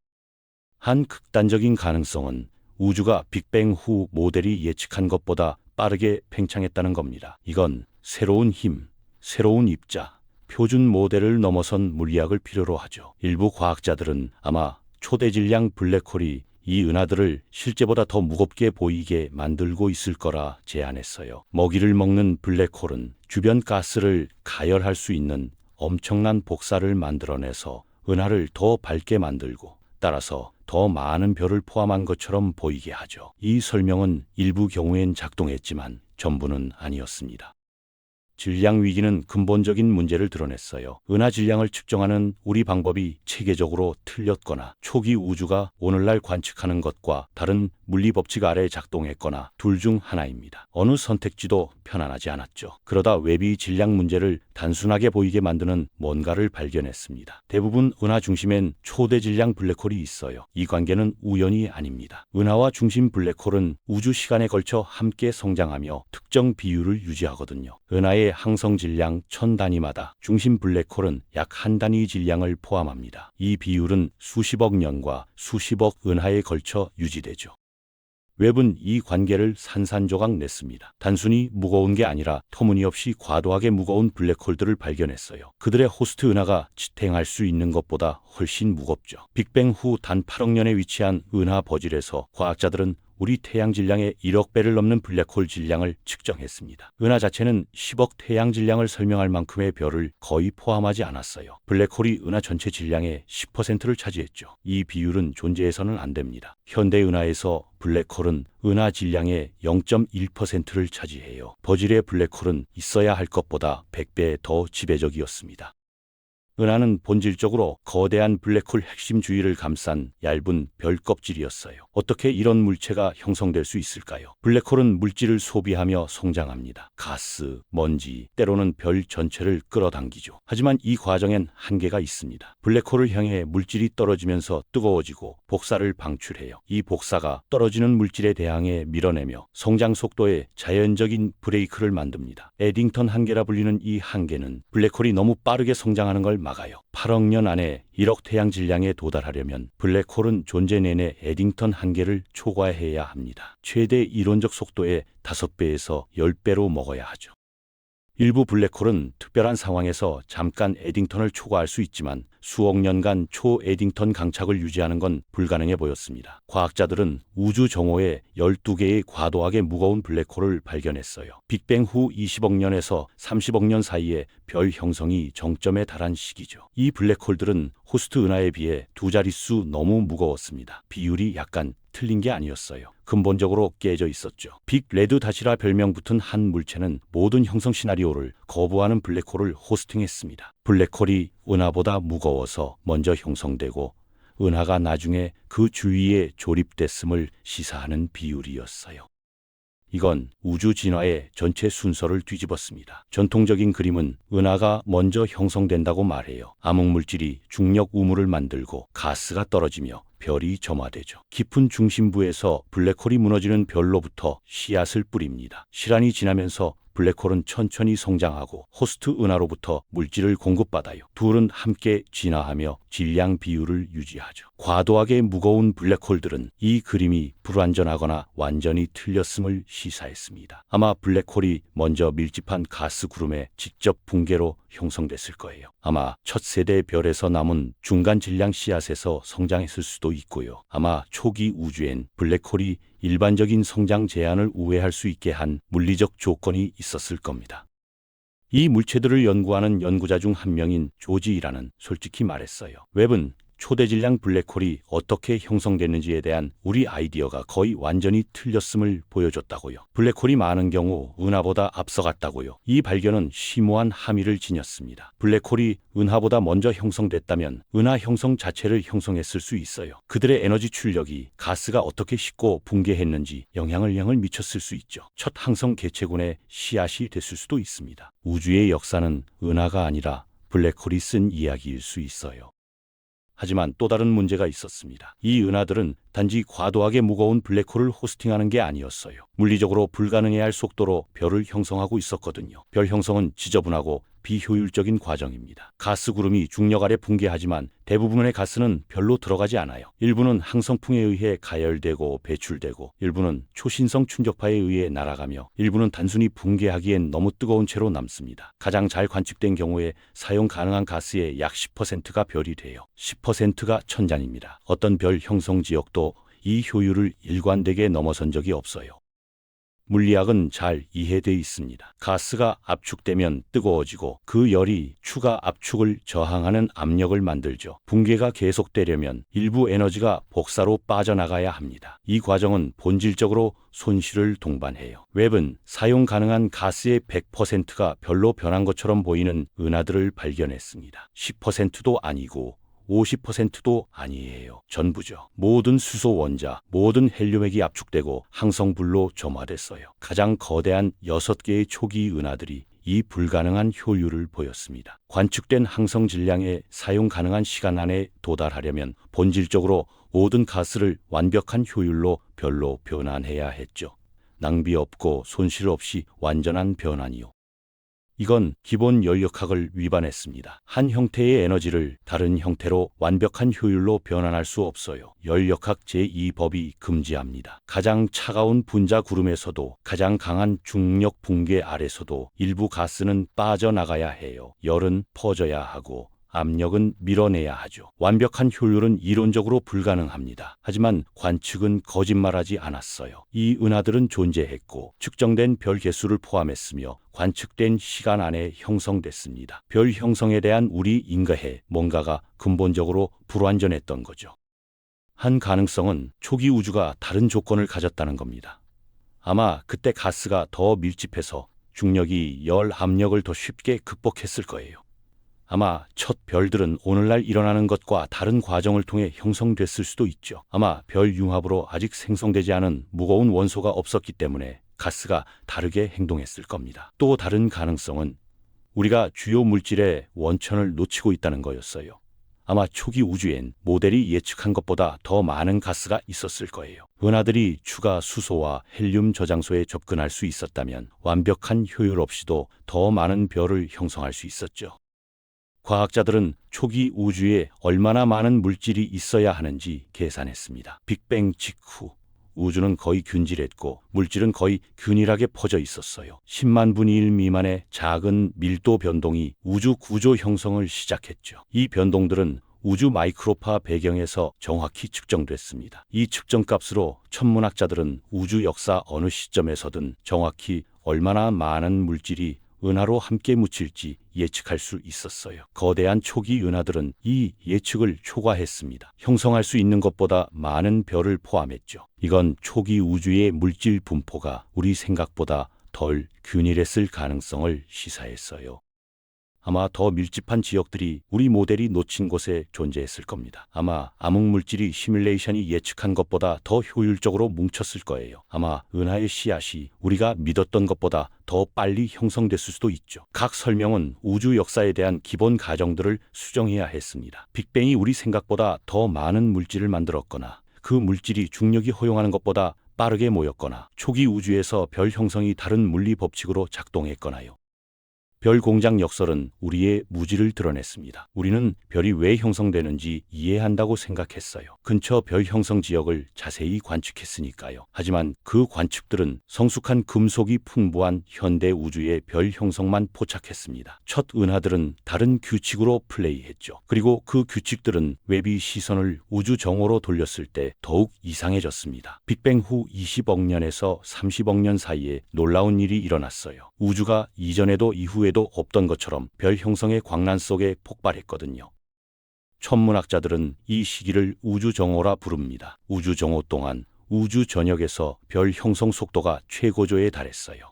한 극단적인 가능성은 우주가 빅뱅 후 모델이 예측한 것보다 빠르게 팽창했다는 겁니다. 이건 새로운 힘, 새로운 입자, 표준 모델을 넘어선 물리학을 필요로 하죠. 일부 과학자들은 아마 초대질량 블랙홀이 이 은하들을 실제보다 더 무겁게 보이게 만들고 있을 거라 제안했어요. 먹이를 먹는 블랙홀은 주변 가스를 가열할 수 있는 엄청난 복사를 만들어내서 은하를 더 밝게 만들고 따라서 더 많은 별을 포함한 것처럼 보이게 하죠. 이 설명은 일부 경우엔 작동했지만 전부는 아니었습니다. 질량 위기는 근본적인 문제를 드러냈어요. 은하 질량을 측정하는 우리 방법이 체계적으로 틀렸거나 초기 우주가 오늘날 관측하는 것과 다른 물리 법칙 아래 작동했거나 둘 중 하나입니다. 어느 선택지도 편안하지 않았죠. 그러다 웹이 질량 문제를 단순하게 보이게 만드는 뭔가를 발견했습니다. 대부분 은하 중심엔 초대 질량 블랙홀이 있어요. 이 관계는 우연이 아닙니다. 은하와 중심 블랙홀은 우주 시간에 걸쳐 함께 성장하며 특정 비율을 유지하거든요. 은하의 항성 질량 1000단위마다 중심 블랙홀은 약 1단위 질량을 포함합니다. 이 비율은 수십억 년과 수십억 은하에 걸쳐 유지되죠. 웹은 이 관계를 산산조각 냈습니다. 단순히 무거운 게 아니라 터무니없이 과도하게 무거운 블랙홀들을 발견했어요. 그들의 호스트 은하가 지탱할 수 있는 것보다 훨씬 무겁죠. 빅뱅 후 단 8억 년에 위치한 은하 버질에서 과학자들은 우리 태양 질량의 1억 배를 넘는 블랙홀 질량을 측정했습니다. 은하 자체는 10억 태양 질량을 설명할 만큼의 별을 거의 포함하지 않았어요. 블랙홀이 은하 전체 질량의 10%를 차지했죠. 이 비율은 존재해서는 안 됩니다. 현대 은하에서 블랙홀은 은하 질량의 0.1%를 차지해요. 버질의 블랙홀은 있어야 할 것보다 100배 더 지배적이었습니다. 은하는 본질적으로 거대한 블랙홀 핵심 주위를 감싼 얇은 별 껍질이었어요. 어떻게 이런 물체가 형성될 수 있을까요? 블랙홀은 물질을 소비하며 성장합니다. 가스, 먼지, 때로는 별 전체를 끌어당기죠. 하지만 이 과정엔 한계가 있습니다. 블랙홀을 향해 물질이 떨어지면서 뜨거워지고 복사를 방출해요. 이 복사가 떨어지는 물질에 대항해 밀어내며 성장 속도에 자연적인 브레이크를 만듭니다. 에딩턴 한계라 불리는 이 한계는 블랙홀이 너무 빠르게 성장하는 걸 막아요. 8억 년 안에 1억 태양 질량에 도달하려면 블랙홀은 존재 내내 에딩턴 한계를 초과해야 합니다. 최대 이론적 속도의 5배에서 10배로 먹어야 하죠. 일부 블랙홀은 특별한 상황에서 잠깐 에딩턴을 초과할 수 있지만 수억 년간 초-에딩턴 강착을 유지하는 건 불가능해 보였습니다. 과학자들은 우주 정오에 12개의 과도하게 무거운 블랙홀을 발견했어요. 빅뱅 후 20억 년에서 30억 년 사이에 별 형성이 정점에 달한 시기죠. 이 블랙홀들은 호스트 은하에 비해 두 자릿수 너무 무거웠습니다. 비율이 약간 틀린 게 아니었어요. 근본적으로 깨져 있었죠. 빅 레드 닷이라 별명 붙은 한 물체는 모든 형성 시나리오를 거부하는 블랙홀을 호스팅했습니다. 블랙홀이 은하보다 무거워서 먼저 형성되고 은하가 나중에 그 주위에 조립됐음을 시사하는 비율이었어요. 이건 우주 진화의 전체 순서를 뒤집었습니다. 전통적인 그림은 은하가 먼저 형성된다고 말해요. 암흑물질이 중력 우물을 만들고 가스가 떨어지며 별이 점화되죠. 깊은 중심부에서 블랙홀이 무너지는 별로부터 씨앗을 뿌립니다. 시간이 지나면서 블랙홀은 천천히 성장하고 호스트 은하로부터 물질을 공급받아요. 둘은 함께 진화하며 질량 비율을 유지하죠. 과도하게 무거운 블랙홀들은 이 그림이 불완전하거나 완전히 틀렸음을 시사했습니다. 아마 블랙홀이 먼저 밀집한 가스 구름의 직접 붕괴로 형성됐을 거예요. 아마 첫 세대 별에서 남은 중간 질량 씨앗에서 성장했을 수도 있고요. 아마 초기 우주엔 블랙홀이 일반적인 성장 제한을 우회할 수 있게 한 물리적 조건이 있었을 겁니다. 이 물체들을 연구하는 연구자 중 한 명인 조지 이라는 솔직히 말했어요. 웹은 초대질량 블랙홀이 어떻게 형성됐는지에 대한 우리 아이디어가 거의 완전히 틀렸음을 보여줬다고요. 블랙홀이 많은 경우 은하보다 앞서갔다고요. 이 발견은 심오한 함의를 지녔습니다. 블랙홀이 은하보다 먼저 형성됐다면 은하 형성 자체를 형성했을 수 있어요. 그들의 에너지 출력이 가스가 어떻게 식고 붕괴했는지 영향을 미쳤을 수 있죠. 첫 항성 개체군의 씨앗이 됐을 수도 있습니다. 우주의 역사는 은하가 아니라 블랙홀이 쓴 이야기일 수 있어요. 하지만 또 다른 문제가 있었습니다. 이 은하들은 단지 과도하게 무거운 블랙홀을 호스팅하는 게 아니었어요. 물리적으로 불가능해야 할 속도로 별을 형성하고 있었거든요. 별 형성은 지저분하고 비효율적인 과정입니다. 가스 구름이 중력 아래 붕괴하지만 대부분의 가스는 별로 들어가지 않아요. 일부는 항성풍에 의해 가열되고 배출되고, 일부는 초신성 충격파에 의해 날아가며, 일부는 단순히 붕괴하기엔 너무 뜨거운 채로 남습니다. 가장 잘 관측된 경우에 사용 가능한 가스의 약 10%가 별이 돼요. 10%가 천장입니다. 어떤 별 형성 지역도 이 효율을 일관되게 넘어선 적이 없어요. 물리학은 잘 이해돼 있습니다. 가스가 압축되면 뜨거워지고 그 열이 추가 압축을 저항하는 압력을 만들죠. 붕괴가 계속되려면 일부 에너지가 복사로 빠져나가야 합니다. 이 과정은 본질적으로 손실을 동반해요. 웹은 사용 가능한 가스의 100%가 별로 변한 것처럼 보이는 은하들을 발견했습니다. 10%도 아니고 50%도 아니에요. 전부죠. 모든 수소 원자, 모든 헬륨액이 압축되고 항성불로 점화됐어요. 가장 거대한 6개의 초기 은하들이 이 불가능한 효율을 보였습니다. 관측된 항성 질량의 사용 가능한 시간 안에 도달하려면 본질적으로 모든 가스를 완벽한 효율로 별로 변환해야 했죠. 낭비 없고 손실 없이 완전한 변환이요. 이건 기본 연력학을 위반했습니다. 한 형태의 에너지를 다른 형태로 완벽한 효율로 변환할 수 없어요. 연력학 제2법이 금지합니다. 가장 차가운 분자 구름에서도, 가장 강한 중력 붕괴 아래서도 일부 가스는 빠져나가야 해요. 열은 퍼져야 하고 압력은 밀어내야 하죠. 완벽한 효율은 이론적으로 불가능합니다. 하지만 관측은 거짓말하지 않았어요. 이 은하들은 존재했고 측정된 별 개수를 포함했으며 관측된 시간 안에 형성됐습니다. 별 형성에 대한 우리 인과에 뭔가가 근본적으로 불완전했던 거죠. 한 가능성은 초기 우주가 다른 조건을 가졌다는 겁니다. 아마 그때 가스가 더 밀집해서 중력이 열 압력을 더 쉽게 극복했을 거예요. 아마 첫 별들은 오늘날 일어나는 것과 다른 과정을 통해 형성됐을 수도 있죠. 아마 별 융합으로 아직 생성되지 않은 무거운 원소가 없었기 때문에 가스가 다르게 행동했을 겁니다. 또 다른 가능성은 우리가 주요 물질의 원천을 놓치고 있다는 거였어요. 아마 초기 우주엔 모델이 예측한 것보다 더 많은 가스가 있었을 거예요. 은하들이 추가 수소와 헬륨 저장소에 접근할 수 있었다면 완벽한 효율 없이도 더 많은 별을 형성할 수 있었죠. 과학자들은 초기 우주에 얼마나 많은 물질이 있어야 하는지 계산했습니다. 빅뱅 직후 우주는 거의 균질했고 물질은 거의 균일하게 퍼져 있었어요. 10만 분의 1 미만의 작은 밀도 변동이 우주 구조 형성을 시작했죠. 이 변동들은 우주 마이크로파 배경에서 정확히 측정됐습니다. 이 측정값으로 천문학자들은 우주 역사 어느 시점에서든 정확히 얼마나 많은 물질이 은하로 함께 묻힐지 예측할 수 있었어요. 거대한 초기 은하들은 이 예측을 초과했습니다. 형성할 수 있는 것보다 많은 별을 포함했죠. 이건 초기 우주의 물질 분포가 우리 생각보다 덜 균일했을 가능성을 시사했어요. 아마 더 밀집한 지역들이 우리 모델이 놓친 곳에 존재했을 겁니다. 아마 암흑물질이 시뮬레이션이 예측한 것보다 더 효율적으로 뭉쳤을 거예요. 아마 은하의 씨앗이 우리가 믿었던 것보다 더 빨리 형성됐을 수도 있죠. 각 설명은 우주 역사에 대한 기본 가정들을 수정해야 했습니다. 빅뱅이 우리 생각보다 더 많은 물질을 만들었거나 그 물질이 중력이 허용하는 것보다 빠르게 모였거나 초기 우주에서 별 형성이 다른 물리 법칙으로 작동했거나요. 별 공장 역설은 우리의 무지를 드러냈습니다. 우리는 별이 왜 형성되는지 이해한다고 생각했어요. 근처 별 형성 지역을 자세히 관측했으니까요. 하지만 그 관측들은 성숙한 금속이 풍부한 현대 우주의 별 형성만 포착했습니다. 첫 은하들은 다른 규칙으로 플레이했죠. 그리고 그 규칙들은 웹이 시선을 우주 정오로 돌렸을 때 더욱 이상해졌습니다. 빅뱅 후 20억 년에서 30억 년 사이에 놀라운 일이 일어났어요. 우주가 이전에도 이후에도 없던 것처럼 별 형성의 광란 속에 폭발했거든요. 천문학자들은 이 시기를 우주정오라 부릅니다. 우주정오 동안 우주 전역에서 별 형성 속도가 최고조에 달했어요.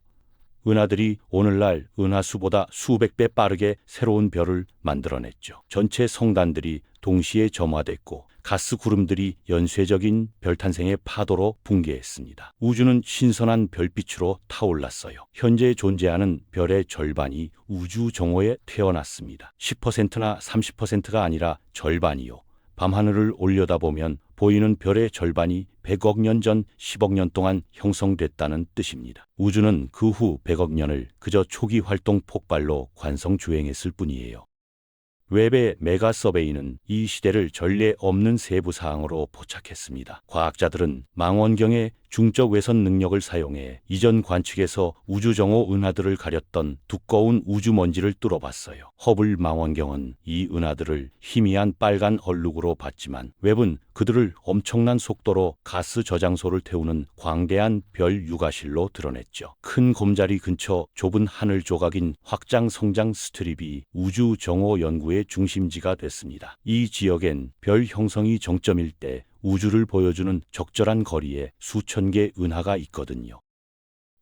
은하들이 오늘날 은하수보다 수백 배 빠르게 새로운 별을 만들어냈죠. 전체 성단들이 동시에 점화됐고 가스 구름들이 연쇄적인 별 탄생의 파도로 붕괴했습니다. 우주는 신선한 별빛으로 타올랐어요. 현재 존재하는 별의 절반이 우주 정오에 태어났습니다. 10%나 30%가 아니라 절반이요. 밤하늘을 올려다보면 보이는 별의 절반이 100억 년 전 10억 년 동안 형성됐다는 뜻입니다. 우주는 그 후 100억 년을 그저 초기 활동 폭발로 관성주행했을 뿐이에요. 웹의 메가 서베이는 이 시대를 전례 없는 세부 사항으로 포착했습니다. 과학자들은 망원경의 중적 외선 능력을 사용해 이전 관측에서 우주정오 은하들을 가렸던 두꺼운 우주먼지를 뚫어봤어요. 허블 망원경은 이 은하들을 희미한 빨간 얼룩으로 봤지만 웹은 그들을 엄청난 속도로 가스 저장소를 태우는 광대한 별 유가실로 드러냈죠. 큰 곰자리 근처 좁은 하늘 조각인 확장 성장 스트립이 우주 정오 연구의 중심지가 됐습니다. 이 지역엔 별 형성이 정점일 때 우주를 보여주는 적절한 거리에 수천 개 은하가 있거든요.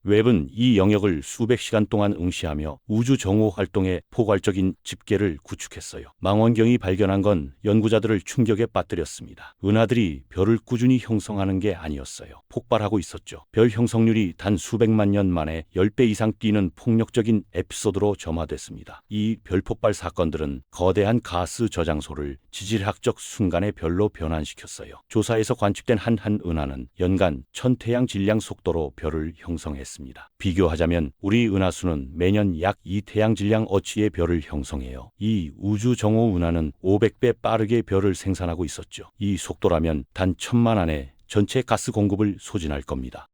웹은 이 영역을 수백 시간 동안 응시하며 우주 정오 활동의 포괄적인 집계를 구축했어요. 망원경이 발견한 건 연구자들을 충격에 빠뜨렸습니다. 은하들이 별을 꾸준히 형성하는 게 아니었어요. 폭발하고 있었죠. 별 형성률이 단 수백만 년 만에 10배 이상 뛰는 폭력적인 에피소드로 점화됐습니다. 이 별 폭발 사건들은 거대한 가스 저장소를 지질학적 순간의 별로 변환시켰어요. 조사에서 관측된 한 은하는 연간 1000태양 질량 속도로 별을 형성했습니다. 비교하자면 우리 은하수는 매년 약 2태양 질량 어치의 별을 형성해요. 이 우주 정오 은하는 500배 빠르게 별을 생산하고 있었죠. 이 속도라면 단 1000만 안에 전체 가스 공급을 소진할 겁니다.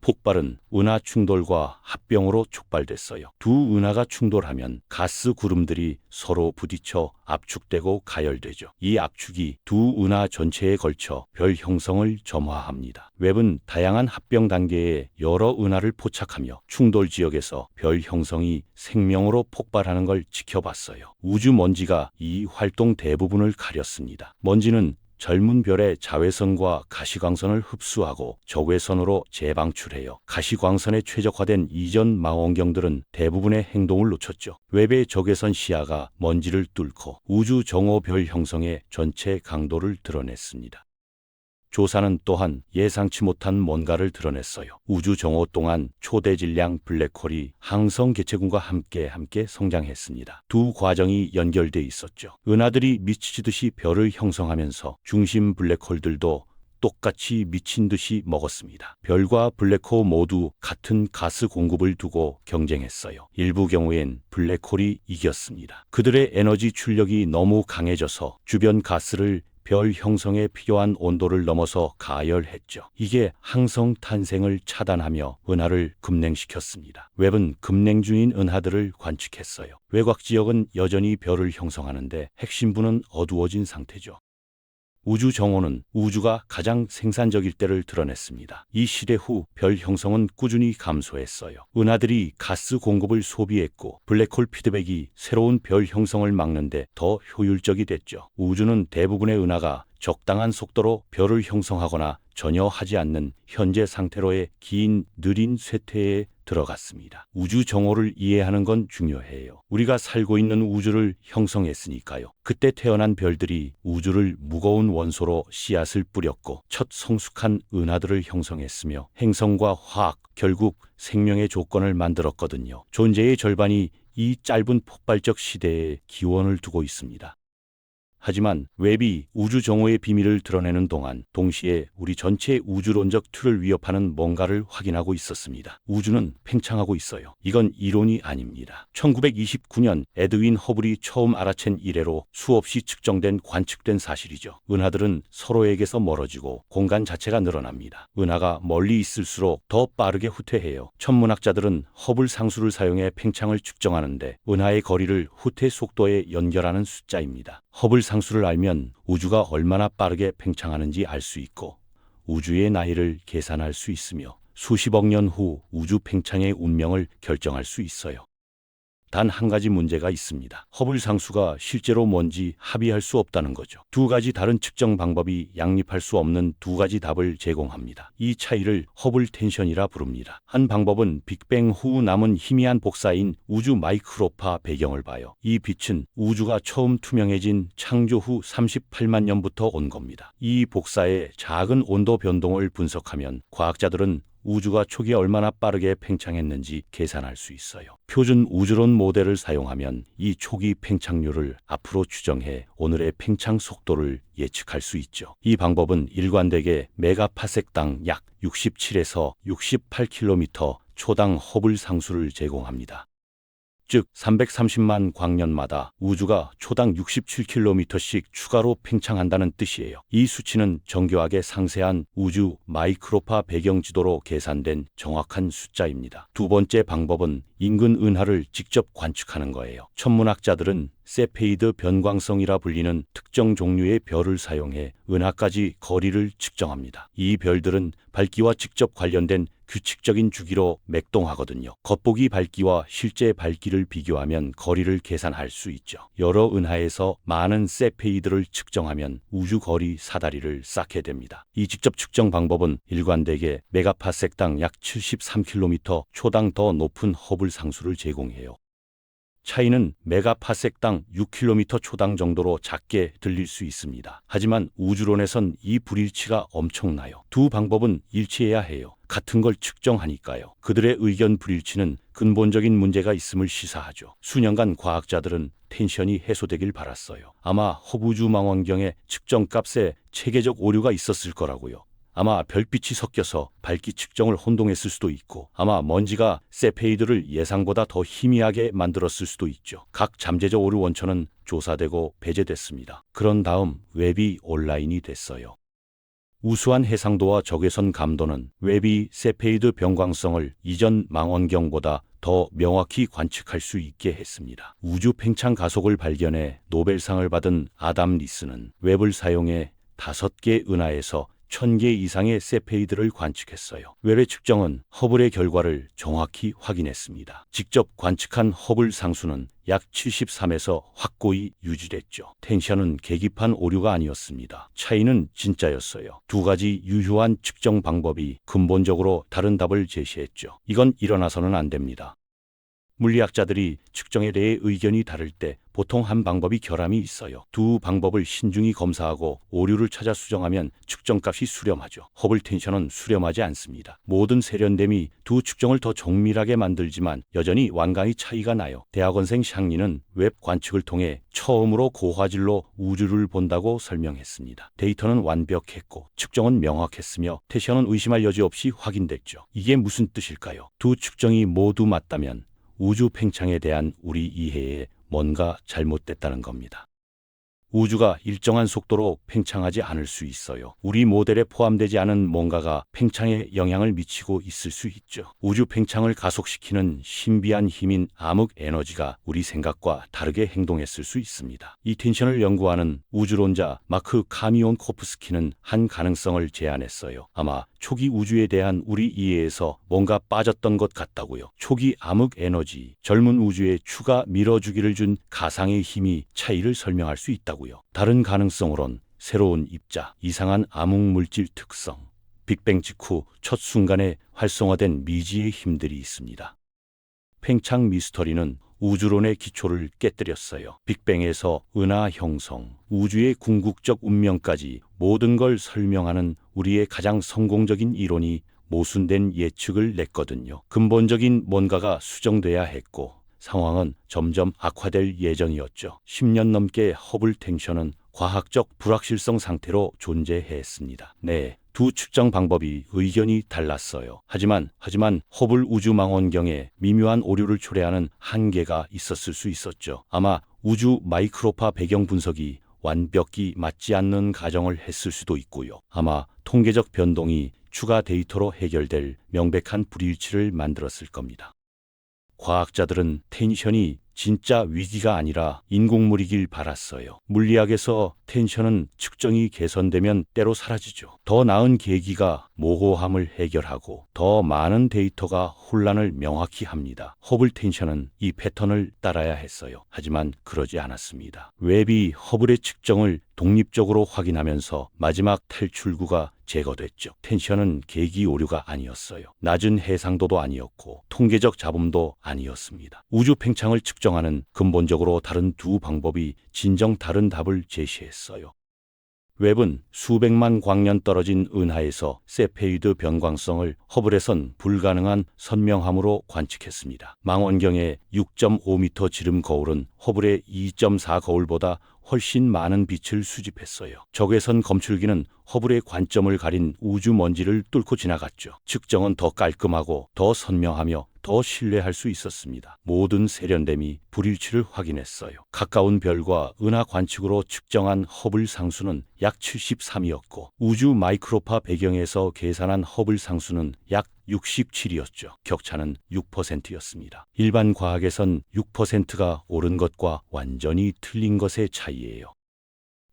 폭발은 은하 충돌과 합병으로 촉발됐어요. 두 은하가 충돌하면 가스 구름들이 서로 부딪혀 압축되고 가열되죠. 이 압축이 두 은하 전체에 걸쳐 별 형성을 점화합니다. 웹은 다양한 합병 단계의 여러 은하를 포착하며 충돌 지역에서 별 형성이 생명으로 폭발하는 걸 지켜봤어요. 우주 먼지가 이 활동 대부분을 가렸습니다. 먼지는 젊은 별의 자외선과 가시광선을 흡수하고 적외선으로 재방출해요. 가시광선에 최적화된 이전 망원경들은 대부분의 행동을 놓쳤죠. 웹의 적외선 시야가 먼지를 뚫고 우주 정오 별 형성의 전체 강도를 드러냈습니다. 조사는 또한 예상치 못한 뭔가를 드러냈어요. 우주 정오 동안 초대질량 블랙홀이 항성 개체군과 함께 성장했습니다. 두 과정이 연결돼 있었죠. 은하들이 미치듯이 별을 형성하면서 중심 블랙홀들도 똑같이 미친 듯이 먹었습니다. 별과 블랙홀 모두 같은 가스 공급을 두고 경쟁했어요. 일부 경우엔 블랙홀이 이겼습니다. 그들의 에너지 출력이 너무 강해져서 주변 가스를 별 형성에 필요한 온도를 넘어서 가열했죠. 이게 항성 탄생을 차단하며 은하를 급냉시켰습니다. 웹은 급냉 중인 은하들을 관측했어요. 외곽 지역은 여전히 별을 형성하는데 핵심부는 어두워진 상태죠. 우주 정오는 우주가 가장 생산적일 때를 드러냈습니다. 이 시대 후 별 형성은 꾸준히 감소했어요. 은하들이 가스 공급을 소비했고 블랙홀 피드백이 새로운 별 형성을 막는데 더 효율적이 됐죠. 우주는 대부분의 은하가 적당한 속도로 별을 형성하거나 전혀 하지 않는 현재 상태로의 긴 느린 쇠퇴에 들어갔습니다. 우주 정오를 이해하는 건 중요해요. 우리가 살고 있는 우주를 형성했으니까요. 그때 태어난 별들이 우주를 무거운 원소로 씨앗을 뿌렸고 첫 성숙한 은하들을 형성했으며 행성과 화학, 결국 생명의 조건을 만들었거든요. 존재의 절반이 이 짧은 폭발적 시대에 기원을 두고 있습니다. 하지만 웹이 우주 정오의 비밀을 드러내는 동안 동시에 우리 전체의 우주론적 틀을 위협하는 뭔가를 확인하고 있었습니다. 우주는 팽창하고 있어요. 이건 이론이 아닙니다. 1929년 에드윈 허블이 처음 알아챈 이래로 수없이 측정된 관측된 사실이죠. 은하들은 서로에게서 멀어지고 공간 자체가 늘어납니다. 은하가 멀리 있을수록 더 빠르게 후퇴해요. 천문학자들은 허블 상수를 사용해 팽창을 측정하는데 은하의 거리를 후퇴 속도에 연결하는 숫자입니다. 허블 상수를 알면 우주가 얼마나 빠르게 팽창하는지 알 수 있고 우주의 나이를 계산할 수 있으며 수십억 년 후 우주 팽창의 운명을 결정할 수 있어요. 단 한 가지 문제가 있습니다. 허블 상수가 실제로 뭔지 합의할 수 없다는 거죠. 두 가지 다른 측정 방법이 양립할 수 없는 두 가지 답을 제공합니다. 이 차이를 허블 텐션이라 부릅니다. 한 방법은 빅뱅 후 남은 희미한 복사인 우주 마이크로파 배경을 봐요. 이 빛은 우주가 처음 투명해진 창조 후 38만 년부터 온 겁니다. 이 복사의 작은 온도 변동을 분석하면 과학자들은 우주가 초기에 얼마나 빠르게 팽창했는지 계산할 수 있어요. 표준 우주론 모델을 사용하면 이 초기 팽창률을 앞으로 추정해 오늘의 팽창 속도를 예측할 수 있죠. 이 방법은 일관되게 메가파섹당 약 67에서 68km 초당 허블 상수를 제공합니다. 즉 330만 광년마다 우주가 초당 67km씩 추가로 팽창한다는 뜻이에요. 이 수치는 정교하게 상세한 우주 마이크로파 배경 지도로 계산된 정확한 숫자입니다. 두 번째 방법은 인근 은하를 직접 관측하는 거예요. 천문학자들은 세페이드 변광성이라 불리는 특정 종류의 별을 사용해 은하까지 거리를 측정합니다. 이 별들은 밝기와 직접 관련된 규칙적인 주기로 맥동하거든요. 겉보기 밝기와 실제 밝기를 비교하면 거리를 계산할 수 있죠. 여러 은하에서 많은 세페이드를 측정하면 우주 거리 사다리를 쌓게 됩니다. 이 직접 측정 방법은 일관되게 메가파섹당 약 73km 초당 더 높은 허블 상수를 제공해요. 차이는 메가파섹당 6km 초당 정도로 작게 들릴 수 있습니다. 하지만 우주론에선 이 불일치가 엄청나요. 두 방법은 일치해야 해요. 같은 걸 측정하니까요. 그들의 의견 불일치는 근본적인 문제가 있음을 시사하죠. 수년간 과학자들은 텐션이 해소되길 바랐어요. 아마 허브우주 망원경의 측정값에 체계적 오류가 있었을 거라고요. 아마 별빛이 섞여서 밝기 측정을 혼동했을 수도 있고 아마 먼지가 세페이드를 예상보다 더 희미하게 만들었을 수도 있죠. 각 잠재적 오류 원천은 조사되고 배제됐습니다. 그런 다음 웹이 온라인이 됐어요. 우수한 해상도와 적외선 감도는 웹이 세페이드 변광성을 이전 망원경보다 더 명확히 관측할 수 있게 했습니다. 우주 팽창 가속을 발견해 노벨상을 받은 아담 리스는 웹을 사용해 5개 은하에서 1000개 이상의 세페이드를 관측했어요. 웹의 측정은 허블의 결과를 정확히 확인했습니다. 직접 관측한 허블 상수는 약 73에서 확고히 유지됐죠. 텐션은 계기판 오류가 아니었습니다. 차이는 진짜였어요. 두 가지 유효한 측정 방법이 근본적으로 다른 답을 제시했죠. 이건 일어나서는 안 됩니다. 물리학자들이 측정에 대해 의견이 다를 때 보통 한 방법이 결함이 있어요. 두 방법을 신중히 검사하고 오류를 찾아 수정하면 측정값이 수렴하죠. 허블 텐션은 수렴하지 않습니다. 모든 세련됨이 두 측정을 더 정밀하게 만들지만 여전히 완강히 차이가 나요. 대학원생 샹리는 웹 관측을 통해 처음으로 고화질로 우주를 본다고 설명했습니다. 데이터는 완벽했고 측정은 명확했으며 텐션은 의심할 여지 없이 확인됐죠. 이게 무슨 뜻일까요? 두 측정이 모두 맞다면 우주 팽창에 대한 우리 이해에 뭔가 잘못됐다는 겁니다. 우주가 일정한 속도로 팽창하지 않을 수 있어요. 우리 모델에 포함되지 않은 뭔가가 팽창에 영향을 미치고 있을 수 있죠. 우주 팽창을 가속시키는 신비한 힘인 암흑 에너지가 우리 생각과 다르게 행동했을 수 있습니다. 이 텐션을 연구하는 우주론자 마크 카미온코프스키는 한 가능성을 제안했어요. 아마 초기 우주에 대한 우리 이해에서 뭔가 빠졌던 것 같다고요. 초기 암흑 에너지, 젊은 우주에 추가 밀어주기를 준 가상의 힘이 차이를 설명할 수 있다고요. 다른 가능성으론 새로운 입자, 이상한 암흑 물질 특성, 빅뱅 직후 첫 순간에 활성화된 미지의 힘들이 있습니다. 팽창 미스터리는 우주론의 기초를 깨뜨렸어요. 빅뱅에서 은하 형성, 우주의 궁극적 운명까지 모든 걸 설명하는 우리의 가장 성공적인 이론이 모순된 예측을 냈거든요. 근본적인 뭔가가 수정돼야 했고 상황은 점점 악화될 예정이었죠. 10년 넘게 허블 텐션은 과학적 불확실성 상태로 존재했습니다. 네. 두 측정 방법이 의견이 달랐어요. 하지만 허블 우주망원경에 미묘한 오류를 초래하는 한계가 있었을 수 있었죠. 아마 우주 마이크로파 배경 분석이 완벽히 맞지 않는 가정을 했을 수도 있고요. 아마 통계적 변동이 추가 데이터로 해결될 명백한 불일치를 만들었을 겁니다. 과학자들은 텐션이 진짜 위기가 아니라 인공물이길 바랐어요. 물리학에서 텐션은 측정이 개선되면 때로 사라지죠. 더 나은 계기가 모호함을 해결하고 더 많은 데이터가 혼란을 명확히 합니다. 허블 텐션은 이 패턴을 따라야 했어요. 하지만 그러지 않았습니다. 웹이 허블의 측정을 독립적으로 확인하면서 마지막 탈출구가 제거됐죠. 텐션은 계기 오류가 아니었어요. 낮은 해상도도 아니었고 통계적 잡음도 아니었습니다. 우주 팽창을 측정하는 근본적으로 다른 두 방법이 진정 다른 답을 제시했어요. 웹은 수백만 광년 떨어진 은하에서 세페이드 변광성을 허블에선 불가능한 선명함으로 관측했습니다. 망원경의 6.5m 지름 거울은 허블의 2.4 거울보다 훨씬 많은 빛을 수집했어요. 적외선 검출기는 허블의 관점을 가린 우주 먼지를 뚫고 지나갔죠. 측정은 더 깔끔하고 더 선명하며 더 신뢰할 수 있었습니다. 모든 세련됨이 불일치를 확인했어요. 가까운 별과 은하 관측으로 측정한 허블 상수는 약 73이었고 우주 마이크로파 배경에서 계산한 허블 상수는 약 67이었죠. 격차는 6%였습니다. 일반 과학에선 6%가 옳은 것과 완전히 틀린 것의 차이예요.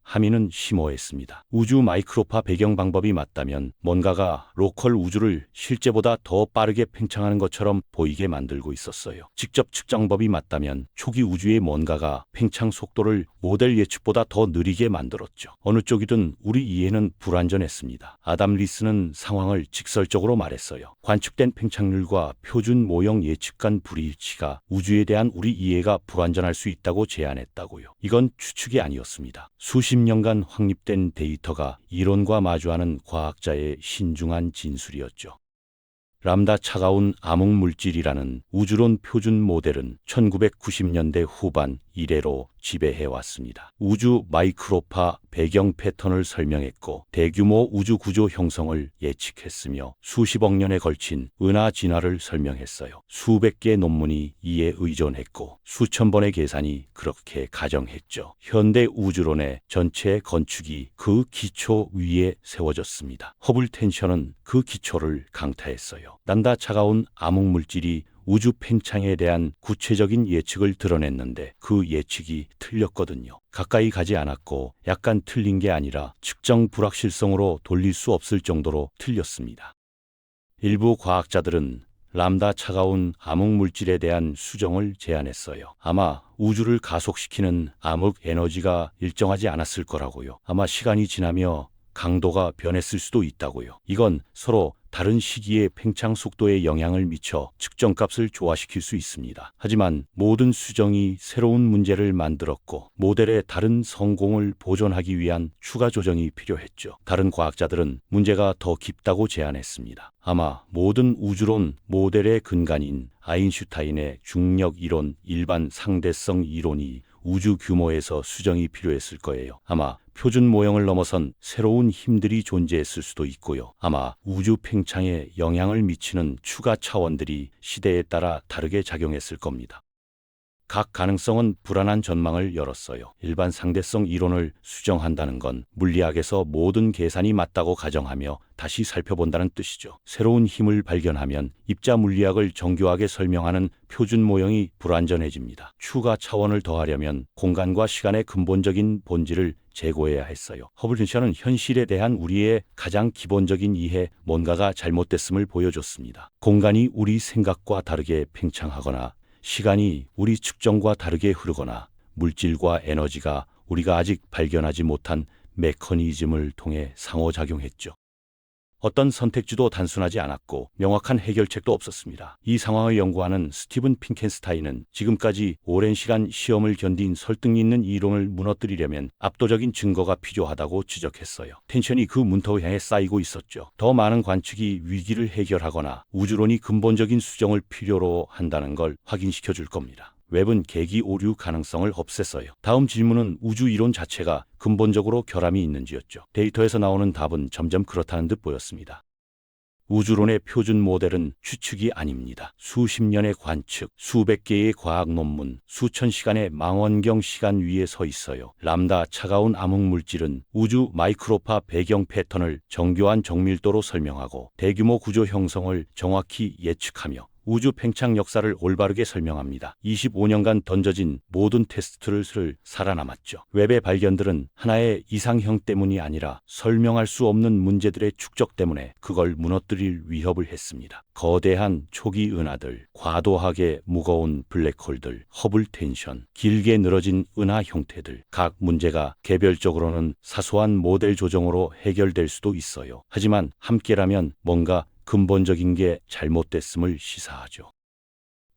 하미는 심오했습니다. 우주 마이크로파 배경 방법이 맞다면 뭔가가 로컬 우주를 실제보다 더 빠르게 팽창하는 것처럼 보이게 만들고 있었어요. 직접 측정법이 맞다면 초기 우주의 뭔가가 팽창 속도를 모델 예측보다 더 느리게 만들었죠. 어느 쪽이든 우리 이해는 불완전했습니다. 아담 리스는 상황을 직설적으로 말했어요. 관측된 팽창률과 표준 모형 예측 간 불일치가 우주에 대한 우리 이해가 불완전할 수 있다고 제안했다고요. 이건 추측이 아니었습니다. 수십 년간 확립된 데이터가 이론과 마주하는 과학자의 신중한 진술이었죠. 람다 차가운 암흑물질이라는 우주론 표준 모델은 1990년대 후반 이래로 지배해왔습니다. 우주 마이크로파 배경 패턴을 설명했고 대규모 우주 구조 형성을 예측했으며 수십억 년에 걸친 은하 진화를 설명했어요. 수백 개의 논문이 이에 의존했고 수천 번의 계산이 그렇게 가정했죠. 현대 우주론의 전체 건축이 그 기초 위에 세워졌습니다. 허블 텐션은 그 기초를 강타했어요. 람다 차가운 암흑물질이 우주 팽창에 대한 구체적인 예측을 드러냈는데 그 예측이 틀렸거든요. 가까이 가지 않았고 약간 틀린 게 아니라 측정 불확실성으로 돌릴 수 없을 정도로 틀렸습니다. 일부 과학자들은 람다 차가운 암흑물질에 대한 수정을 제안했어요. 아마 우주를 가속시키는 암흑 에너지가 일정하지 않았을 거라고요. 아마 시간이 지나며 강도가 변했을 수도 있다고요. 이건 서로 다른 시기의 팽창 속도에 영향을 미쳐 측정값을 조화시킬 수 있습니다. 하지만 모든 수정이 새로운 문제를 만들었고 모델의 다른 성공을 보존하기 위한 추가 조정이 필요했죠. 다른 과학자들은 문제가 더 깊다고 제안했습니다. 아마 모든 우주론 모델의 근간인 아인슈타인의 중력 이론, 일반 상대성 이론이 우주 규모에서 수정이 필요했을 거예요. 아마 표준 모형을 넘어선 새로운 힘들이 존재했을 수도 있고요. 아마 우주 팽창에 영향을 미치는 추가 차원들이 시대에 따라 다르게 작용했을 겁니다. 각 가능성은 불안한 전망을 열었어요. 일반 상대성 이론을 수정한다는 건 물리학에서 모든 계산이 맞다고 가정하며 다시 살펴본다는 뜻이죠. 새로운 힘을 발견하면 입자 물리학을 정교하게 설명하는 표준 모형이 불완전해집니다. 추가 차원을 더하려면 공간과 시간의 근본적인 본질을 제고해야 했어요. 허블 텐션은 현실에 대한 우리의 가장 기본적인 이해, 뭔가가 잘못됐음을 보여줬습니다. 공간이 우리 생각과 다르게 팽창하거나 시간이 우리 측정과 다르게 흐르거나 물질과 에너지가 우리가 아직 발견하지 못한 메커니즘을 통해 상호작용했죠. 어떤 선택지도 단순하지 않았고 명확한 해결책도 없었습니다. 이 상황을 연구하는 스티븐 핑켄스타인은 지금까지 오랜 시간 시험을 견딘 설득 있는 이론을 무너뜨리려면 압도적인 증거가 필요하다고 지적했어요. 텐션이 그 문턱을 향해 쌓이고 있었죠. 더 많은 관측이 위기를 해결하거나 우주론이 근본적인 수정을 필요로 한다는 걸 확인시켜 줄 겁니다. 웹은 계기 오류 가능성을 없앴어요. 다음 질문은 우주 이론 자체가 근본적으로 결함이 있는지였죠. 데이터에서 나오는 답은 점점 그렇다는 듯 보였습니다. 우주론의 표준 모델은 추측이 아닙니다. 수십 년의 관측, 수백 개의 과학 논문, 수천 시간의 망원경 시간 위에 서 있어요. 람다 차가운 암흑물질은 우주 마이크로파 배경 패턴을 정교한 정밀도로 설명하고 대규모 구조 형성을 정확히 예측하며 우주 팽창 역사를 올바르게 설명합니다. 25년간 던져진 모든 테스트를 살아남았죠. 웹의 발견들은 하나의 이상형 때문이 아니라 설명할 수 없는 문제들의 축적 때문에 그걸 무너뜨릴 위협을 했습니다. 거대한 초기 은하들, 과도하게 무거운 블랙홀들, 허블 텐션, 길게 늘어진 은하 형태들, 각 문제가 개별적으로는 사소한 모델 조정으로 해결될 수도 있어요. 하지만 함께라면 뭔가 근본적인 게 잘못됐음을 시사하죠.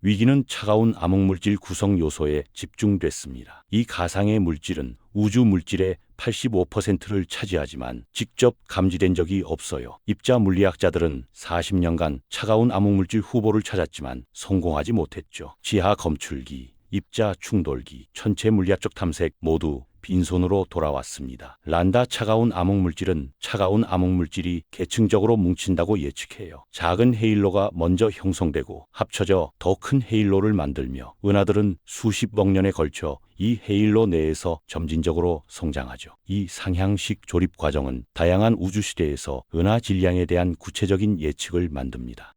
위기는 차가운 암흑물질 구성 요소에 집중됐습니다. 이 가상의 물질은 우주 물질의 85%를 차지하지만 직접 감지된 적이 없어요. 입자 물리학자들은 40년간 차가운 암흑물질 후보를 찾았지만 성공하지 못했죠. 지하 검출기, 입자 충돌기, 천체 물리학적 탐색 모두 빈손으로 돌아왔습니다. 란다 차가운 암흑물질은 차가운 암흑물질이 계층적으로 뭉친다고 예측해요. 작은 헤일로가 먼저 형성되고 합쳐져 더 큰 헤일로를 만들며 은하들은 수십억 년에 걸쳐 이 헤일로 내에서 점진적으로 성장하죠. 이 상향식 조립 과정은 다양한 우주시대에서 은하 질량에 대한 구체적인 예측을 만듭니다.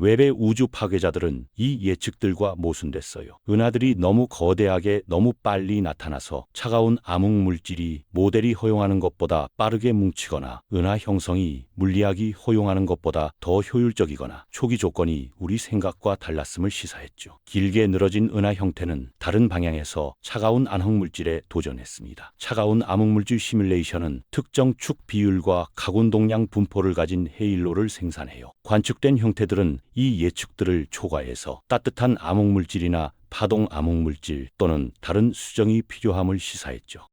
웹의 우주 파괴자들은 이 예측들과 모순됐어요. 은하들이 너무 거대하게 너무 빨리 나타나서 차가운 암흑물질이 모델이 허용하는 것보다 빠르게 뭉치거나 은하 형성이 물리학이 허용하는 것보다 더 효율적이거나 초기 조건이 우리 생각과 달랐음을 시사했죠. 길게 늘어진 은하 형태는 다른 방향에서 차가운 암흑물질에 도전했습니다. 차가운 암흑물질 시뮬레이션은 특정 축 비율과 각운동량 분포를 가진 헤일로를 생산해요. 관측된 형태들은 이 예측들을 초과해서 따뜻한 암흑물질이나 파동 암흑물질 또는 다른 수정이 필요함을 시사했죠.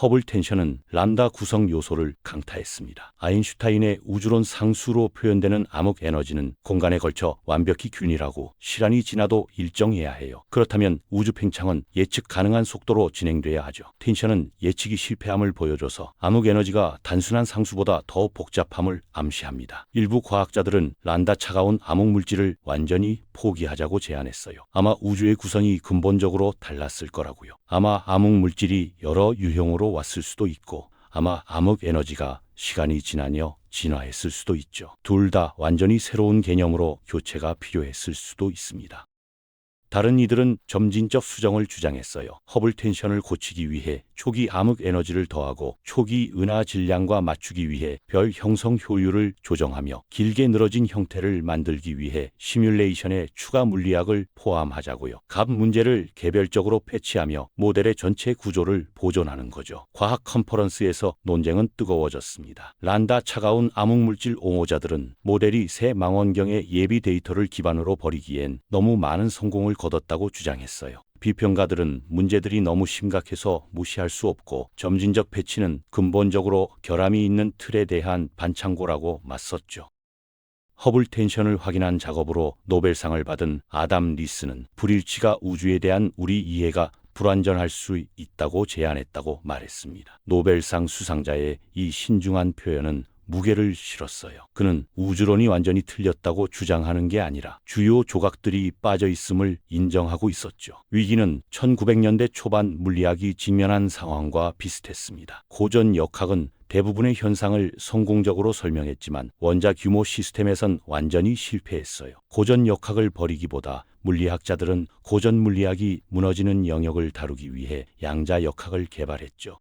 허블 텐션은 람다 구성 요소를 강타했습니다. 아인슈타인의 우주론 상수로 표현되는 암흑 에너지는 공간에 걸쳐 완벽히 균일하고 시간이 지나도 일정해야 해요. 그렇다면 우주 팽창은 예측 가능한 속도로 진행돼야 하죠. 텐션은 예측이 실패함을 보여줘서 암흑 에너지가 단순한 상수보다 더 복잡함을 암시합니다. 일부 과학자들은 란다 차가운 암흑 물질을 완전히 포기하자고 제안했어요. 아마 우주의 구성이 근본적으로 달랐을 거라고요. 아마 암흑 물질이 여러 유형으로 왔을 수도 있고 아마 암흑 에너지가 시간이 지나며 진화했을 수도 있죠. 둘 다 완전히 새로운 개념으로 교체가 필요했을 수도 있습니다. 다른 이들은 점진적 수정을 주장했어요. 허블 텐션을 고치기 위해 초기 암흑 에너지를 더하고 초기 은하 질량과 맞추기 위해 별 형성 효율을 조정하며 길게 늘어진 형태를 만들기 위해 시뮬레이션에 추가 물리학을 포함하자고요. 각 문제를 개별적으로 패치하며 모델의 전체 구조를 보존하는 거죠. 과학 컨퍼런스에서 논쟁은 뜨거워졌습니다. 란다 차가운 암흑물질 옹호자들은 모델이 새 망원경의 예비 데이터를 기반으로 벌이기엔 너무 많은 성공을 거뒀다고 주장했어요. 비평가들은 문제들이 너무 심각해서 무시할 수 없고 점진적 패치는 근본적으로 결함이 있는 틀에 대한 반창고라고 맞섰죠. 허블 텐션을 확인한 작업으로 노벨상을 받은 아담 리스는 불일치가 우주에 대한 우리 이해가 불완전할 수 있다고 제안했다고 말했습니다. 노벨상 수상자의 이 신중한 표현은 무게를 실었어요. 그는 우주론이 완전히 틀렸다고 주장하는 게 아니라 주요 조각들이 빠져 있음을 인정하고 있었죠. 위기는 1900년대 초반 물리학이 직면한 상황과 비슷했습니다. 고전 역학은 대부분의 현상을 성공적으로 설명했지만 원자 규모 시스템에선 완전히 실패했어요. 고전 역학을 버리기보다 물리학자들은 고전 물리학이 무너지는 영역을 다루기 위해 양자 역학을 개발했죠.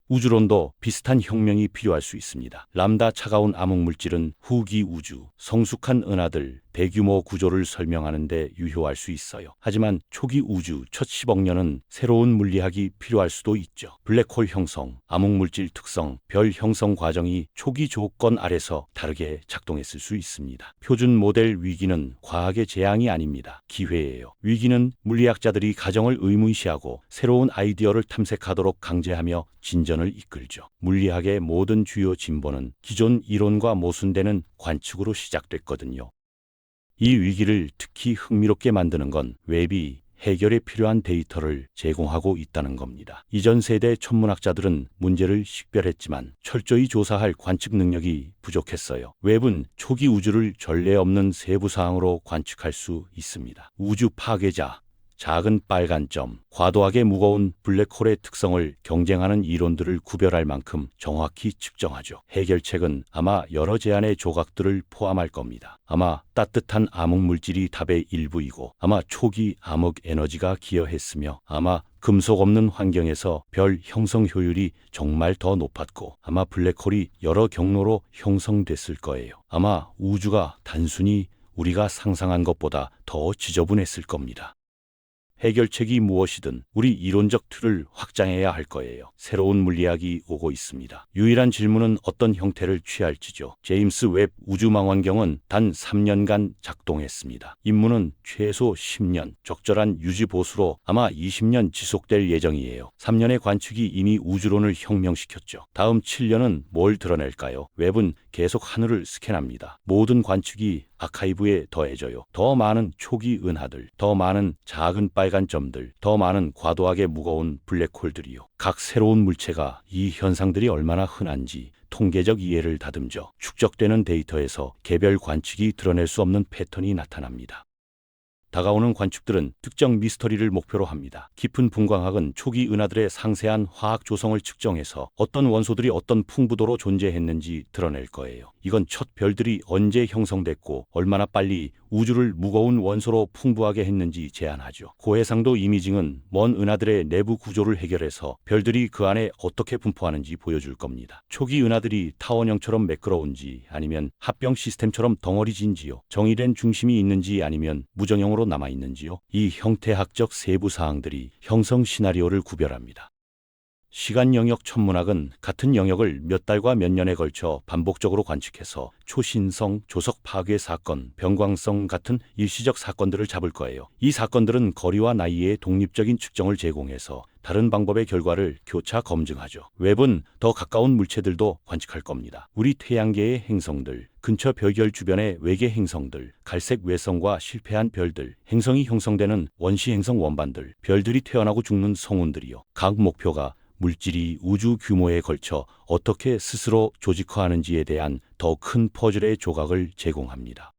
우주론도 비슷한 혁명이 필요할 수 있습니다. 람다 차가운 암흑물질은 후기 우주, 성숙한 은하들, 대규모 구조를 설명하는 데 유효할 수 있어요. 하지만 초기 우주 첫 10억 년은 새로운 물리학이 필요할 수도 있죠. 블랙홀 형성, 암흑물질 특성, 별 형성 과정이 초기 조건 아래서 다르게 작동했을 수 있습니다. 표준 모델 위기는 과학의 재앙이 아닙니다. 기회예요. 위기는 물리학자들이 가정을 의무시하고 새로운 아이디어를 탐색하도록 강제하며 진전을 이끌죠. 물리학의 모든 주요 진보는 기존 이론과 모순되는 관측으로 시작됐거든요. 이 위기를 특히 흥미롭게 만드는 건 웹이 해결에 필요한 데이터를 제공하고 있다는 겁니다. 이전 세대 천문학자들은 문제를 식별했지만 철저히 조사할 관측 능력이 부족했어요. 웹은 초기 우주를 전례 없는 세부 사항으로 관측할 수 있습니다. 우주 파괴자, 작은 빨간 점, 과도하게 무거운 블랙홀의 특성을 경쟁하는 이론들을 구별할 만큼 정확히 측정하죠. 해결책은 아마 여러 제안의 조각들을 포함할 겁니다. 아마 따뜻한 암흑물질이 답의 일부이고, 아마 초기 암흑 에너지가 기여했으며, 아마 금속 없는 환경에서 별 형성 효율이 정말 더 높았고, 아마 블랙홀이 여러 경로로 형성됐을 거예요. 아마 우주가 단순히 우리가 상상한 것보다 더 지저분했을 겁니다. 해결책이 무엇이든 우리 이론적 틀을 확장해야 할 거예요. 새로운 물리학이 오고 있습니다. 유일한 질문은 어떤 형태를 취할지죠. 제임스 웹 우주망원경은 단 3년간 작동했습니다. 임무는 최소 10년, 적절한 유지 보수로 아마 20년 지속될 예정이에요. 3년의 관측이 이미 우주론을 혁명시켰죠. 다음 7년은 뭘 드러낼까요? 웹은 계속 하늘을 스캔합니다. 모든 관측이 아카이브에 더해져요. 더 많은 초기 은하들, 더 많은 작은 빨간 점들, 더 많은 과도하게 무거운 블랙홀들이요. 각 새로운 물체가 이 현상들이 얼마나 흔한지 통계적 이해를 다듬죠. 축적되는 데이터에서 개별 관측이 드러낼 수 없는 패턴이 나타납니다. 다가오는 관측들은 특정 미스터리를 목표로 합니다. 깊은 분광학은 초기 은하들의 상세한 화학 조성을 측정해서 어떤 원소들이 어떤 풍부도로 존재했는지 드러낼 거예요. 이건 첫 별들이 언제 형성됐고 얼마나 빨리 우주를 무거운 원소로 풍부하게 했는지 제안하죠. 고해상도 이미징은 먼 은하들의 내부 구조를 해결해서 별들이 그 안에 어떻게 분포하는지 보여줄 겁니다. 초기 은하들이 타원형처럼 매끄러운지 아니면 합병 시스템처럼 덩어리진지요. 정의된 중심이 있는지 아니면 무정형으로 남아있는지요. 이 형태학적 세부 사항들이 형성 시나리오를 구별합니다. 시간 영역 천문학은 같은 영역을 몇 달과 몇 년에 걸쳐 반복적으로 관측해서 초신성, 조석 파괴 사건, 변광성 같은 일시적 사건들을 잡을 거예요. 이 사건들은 거리와 나이의 독립적인 측정을 제공해서 다른 방법의 결과를 교차 검증하죠. 웹은 더 가까운 물체들도 관측할 겁니다. 우리 태양계의 행성들, 근처 별결 주변의 외계 행성들, 갈색 외성과 실패한 별들, 행성이 형성되는 원시 행성 원반들, 별들이 태어나고 죽는 성운들이요. 각 목표가 물질이 우주 규모에 걸쳐 어떻게 스스로 조직화하는지에 대한 더 큰 퍼즐의 조각을 제공합니다.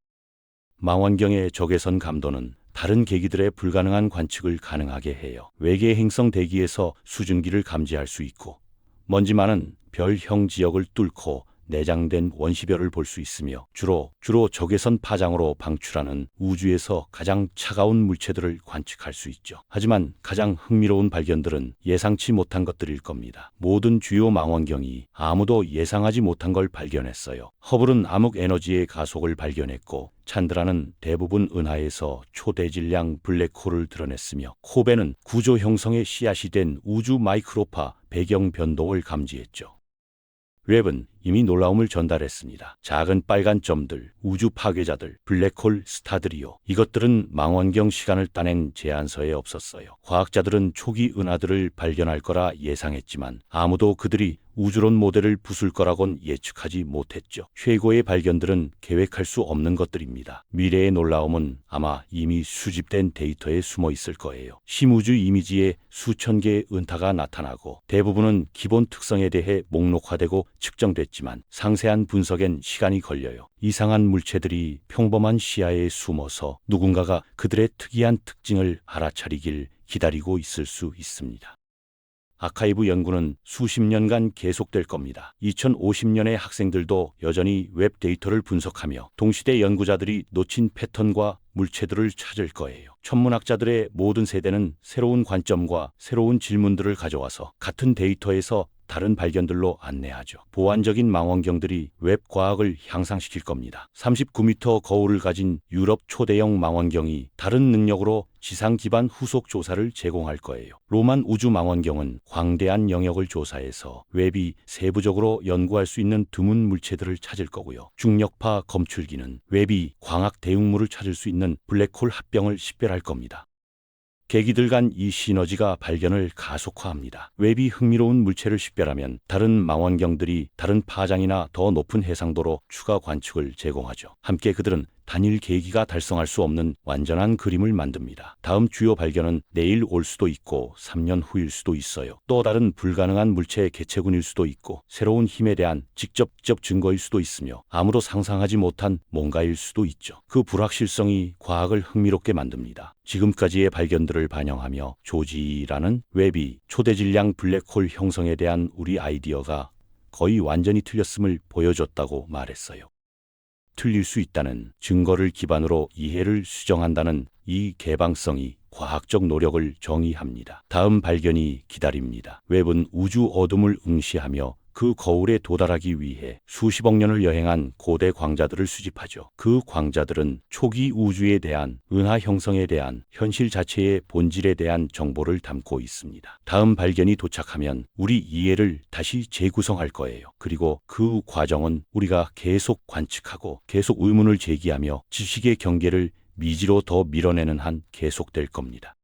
망원경의 적외선 감도는 다른 계기들의 불가능한 관측을 가능하게 해요. 외계 행성 대기에서 수증기를 감지할 수 있고, 먼지 많은 별형 지역을 뚫고 내장된 원시별을 볼 수 있으며 주로 적외선 파장으로 방출하는 우주에서 가장 차가운 물체들을 관측할 수 있죠. 하지만 가장 흥미로운 발견들은 예상치 못한 것들일 겁니다. 모든 주요 망원경이 아무도 예상하지 못한 걸 발견했어요. 허블은 암흑 에너지의 가속을 발견했고, 찬드라는 대부분 은하에서 초대질량 블랙홀을 드러냈으며, 코베는 구조 형성의 씨앗이 된 우주 마이크로파 배경 변동을 감지했죠. 웹은 이미 놀라움을 전달했습니다. 작은 빨간 점들, 우주 파괴자들, 블랙홀 스타들이요. 이것들은 망원경 시간을 따낸 제안서에 없었어요. 과학자들은 초기 은하들을 발견할 거라 예상했지만 아무도 그들이 우주론 모델을 부술 거라곤 예측하지 못했죠. 최고의 발견들은 계획할 수 없는 것들입니다. 미래의 놀라움은 아마 이미 수집된 데이터에 숨어 있을 거예요. 심우주 이미지에 수천 개의 은타가 나타나고 대부분은 기본 특성에 대해 목록화되고 측정됐지만 있지만 상세한 분석엔 시간이 걸려요. 이상한 물체들이 평범한 시야에 숨어서 누군가가 그들의 특이한 특징을 알아차리길 기다리고 있을 수 있습니다. 아카이브 연구는 수십 년간 계속될 겁니다. 2050년의 학생들도 여전히 웹 데이터를 분석하며 동시대 연구자들이 놓친 패턴과 물체들을 찾을 거예요. 천문학자들의 모든 세대는 새로운 관점과 새로운 질문들을 가져와서 같은 데이터에서 다른 발견들로 안내하죠. 보완적인 망원경들이 웹 과학을 향상시킬 겁니다. 39m 거울을 가진 유럽 초대형 망원경이 다른 능력으로 지상 기반 후속 조사를 제공할 거예요. 로만 우주 망원경은 광대한 영역을 조사해서 웹이 세부적으로 연구할 수 있는 드문 물체들을 찾을 거고요. 중력파 검출기는 웹이 광학 대웅물을 찾을 수 있는 블랙홀 합병을 식별할 겁니다. 계기들 간 이 시너지가 발견을 가속화합니다. 웹이 흥미로운 물체를 식별하면 다른 망원경들이 다른 파장이나 더 높은 해상도로 추가 관측을 제공하죠. 함께 그들은 단일 계기가 달성할 수 없는 완전한 그림을 만듭니다. 다음 주요 발견은 내일 올 수도 있고 3년 후일 수도 있어요. 또 다른 불가능한 물체의 개체군일 수도 있고 새로운 힘에 대한 직접적 증거일 수도 있으며 아무도 상상하지 못한 뭔가일 수도 있죠. 그 불확실성이 과학을 흥미롭게 만듭니다. 지금까지의 발견들을 반영하며 조지라는 웹이 초대질량 블랙홀 형성에 대한 우리 아이디어가 거의 완전히 틀렸음을 보여줬다고 말했어요. 틀릴 수 있다는 증거를 기반으로 이해를 수정한다는 이 개방성이 과학적 노력을 정의합니다. 다음 발견이 기다립니다. 웹은 우주 어둠을 응시하며 그 거울에 도달하기 위해 수십억 년을 여행한 고대 광자들을 수집하죠. 그 광자들은 초기 우주에 대한 은하 형성에 대한 현실 자체의 본질에 대한 정보를 담고 있습니다. 다음 발견이 도착하면 우리 이해를 다시 재구성할 거예요. 그리고 그 과정은 우리가 계속 관측하고 계속 의문을 제기하며 지식의 경계를 미지로 더 밀어내는 한 계속될 겁니다.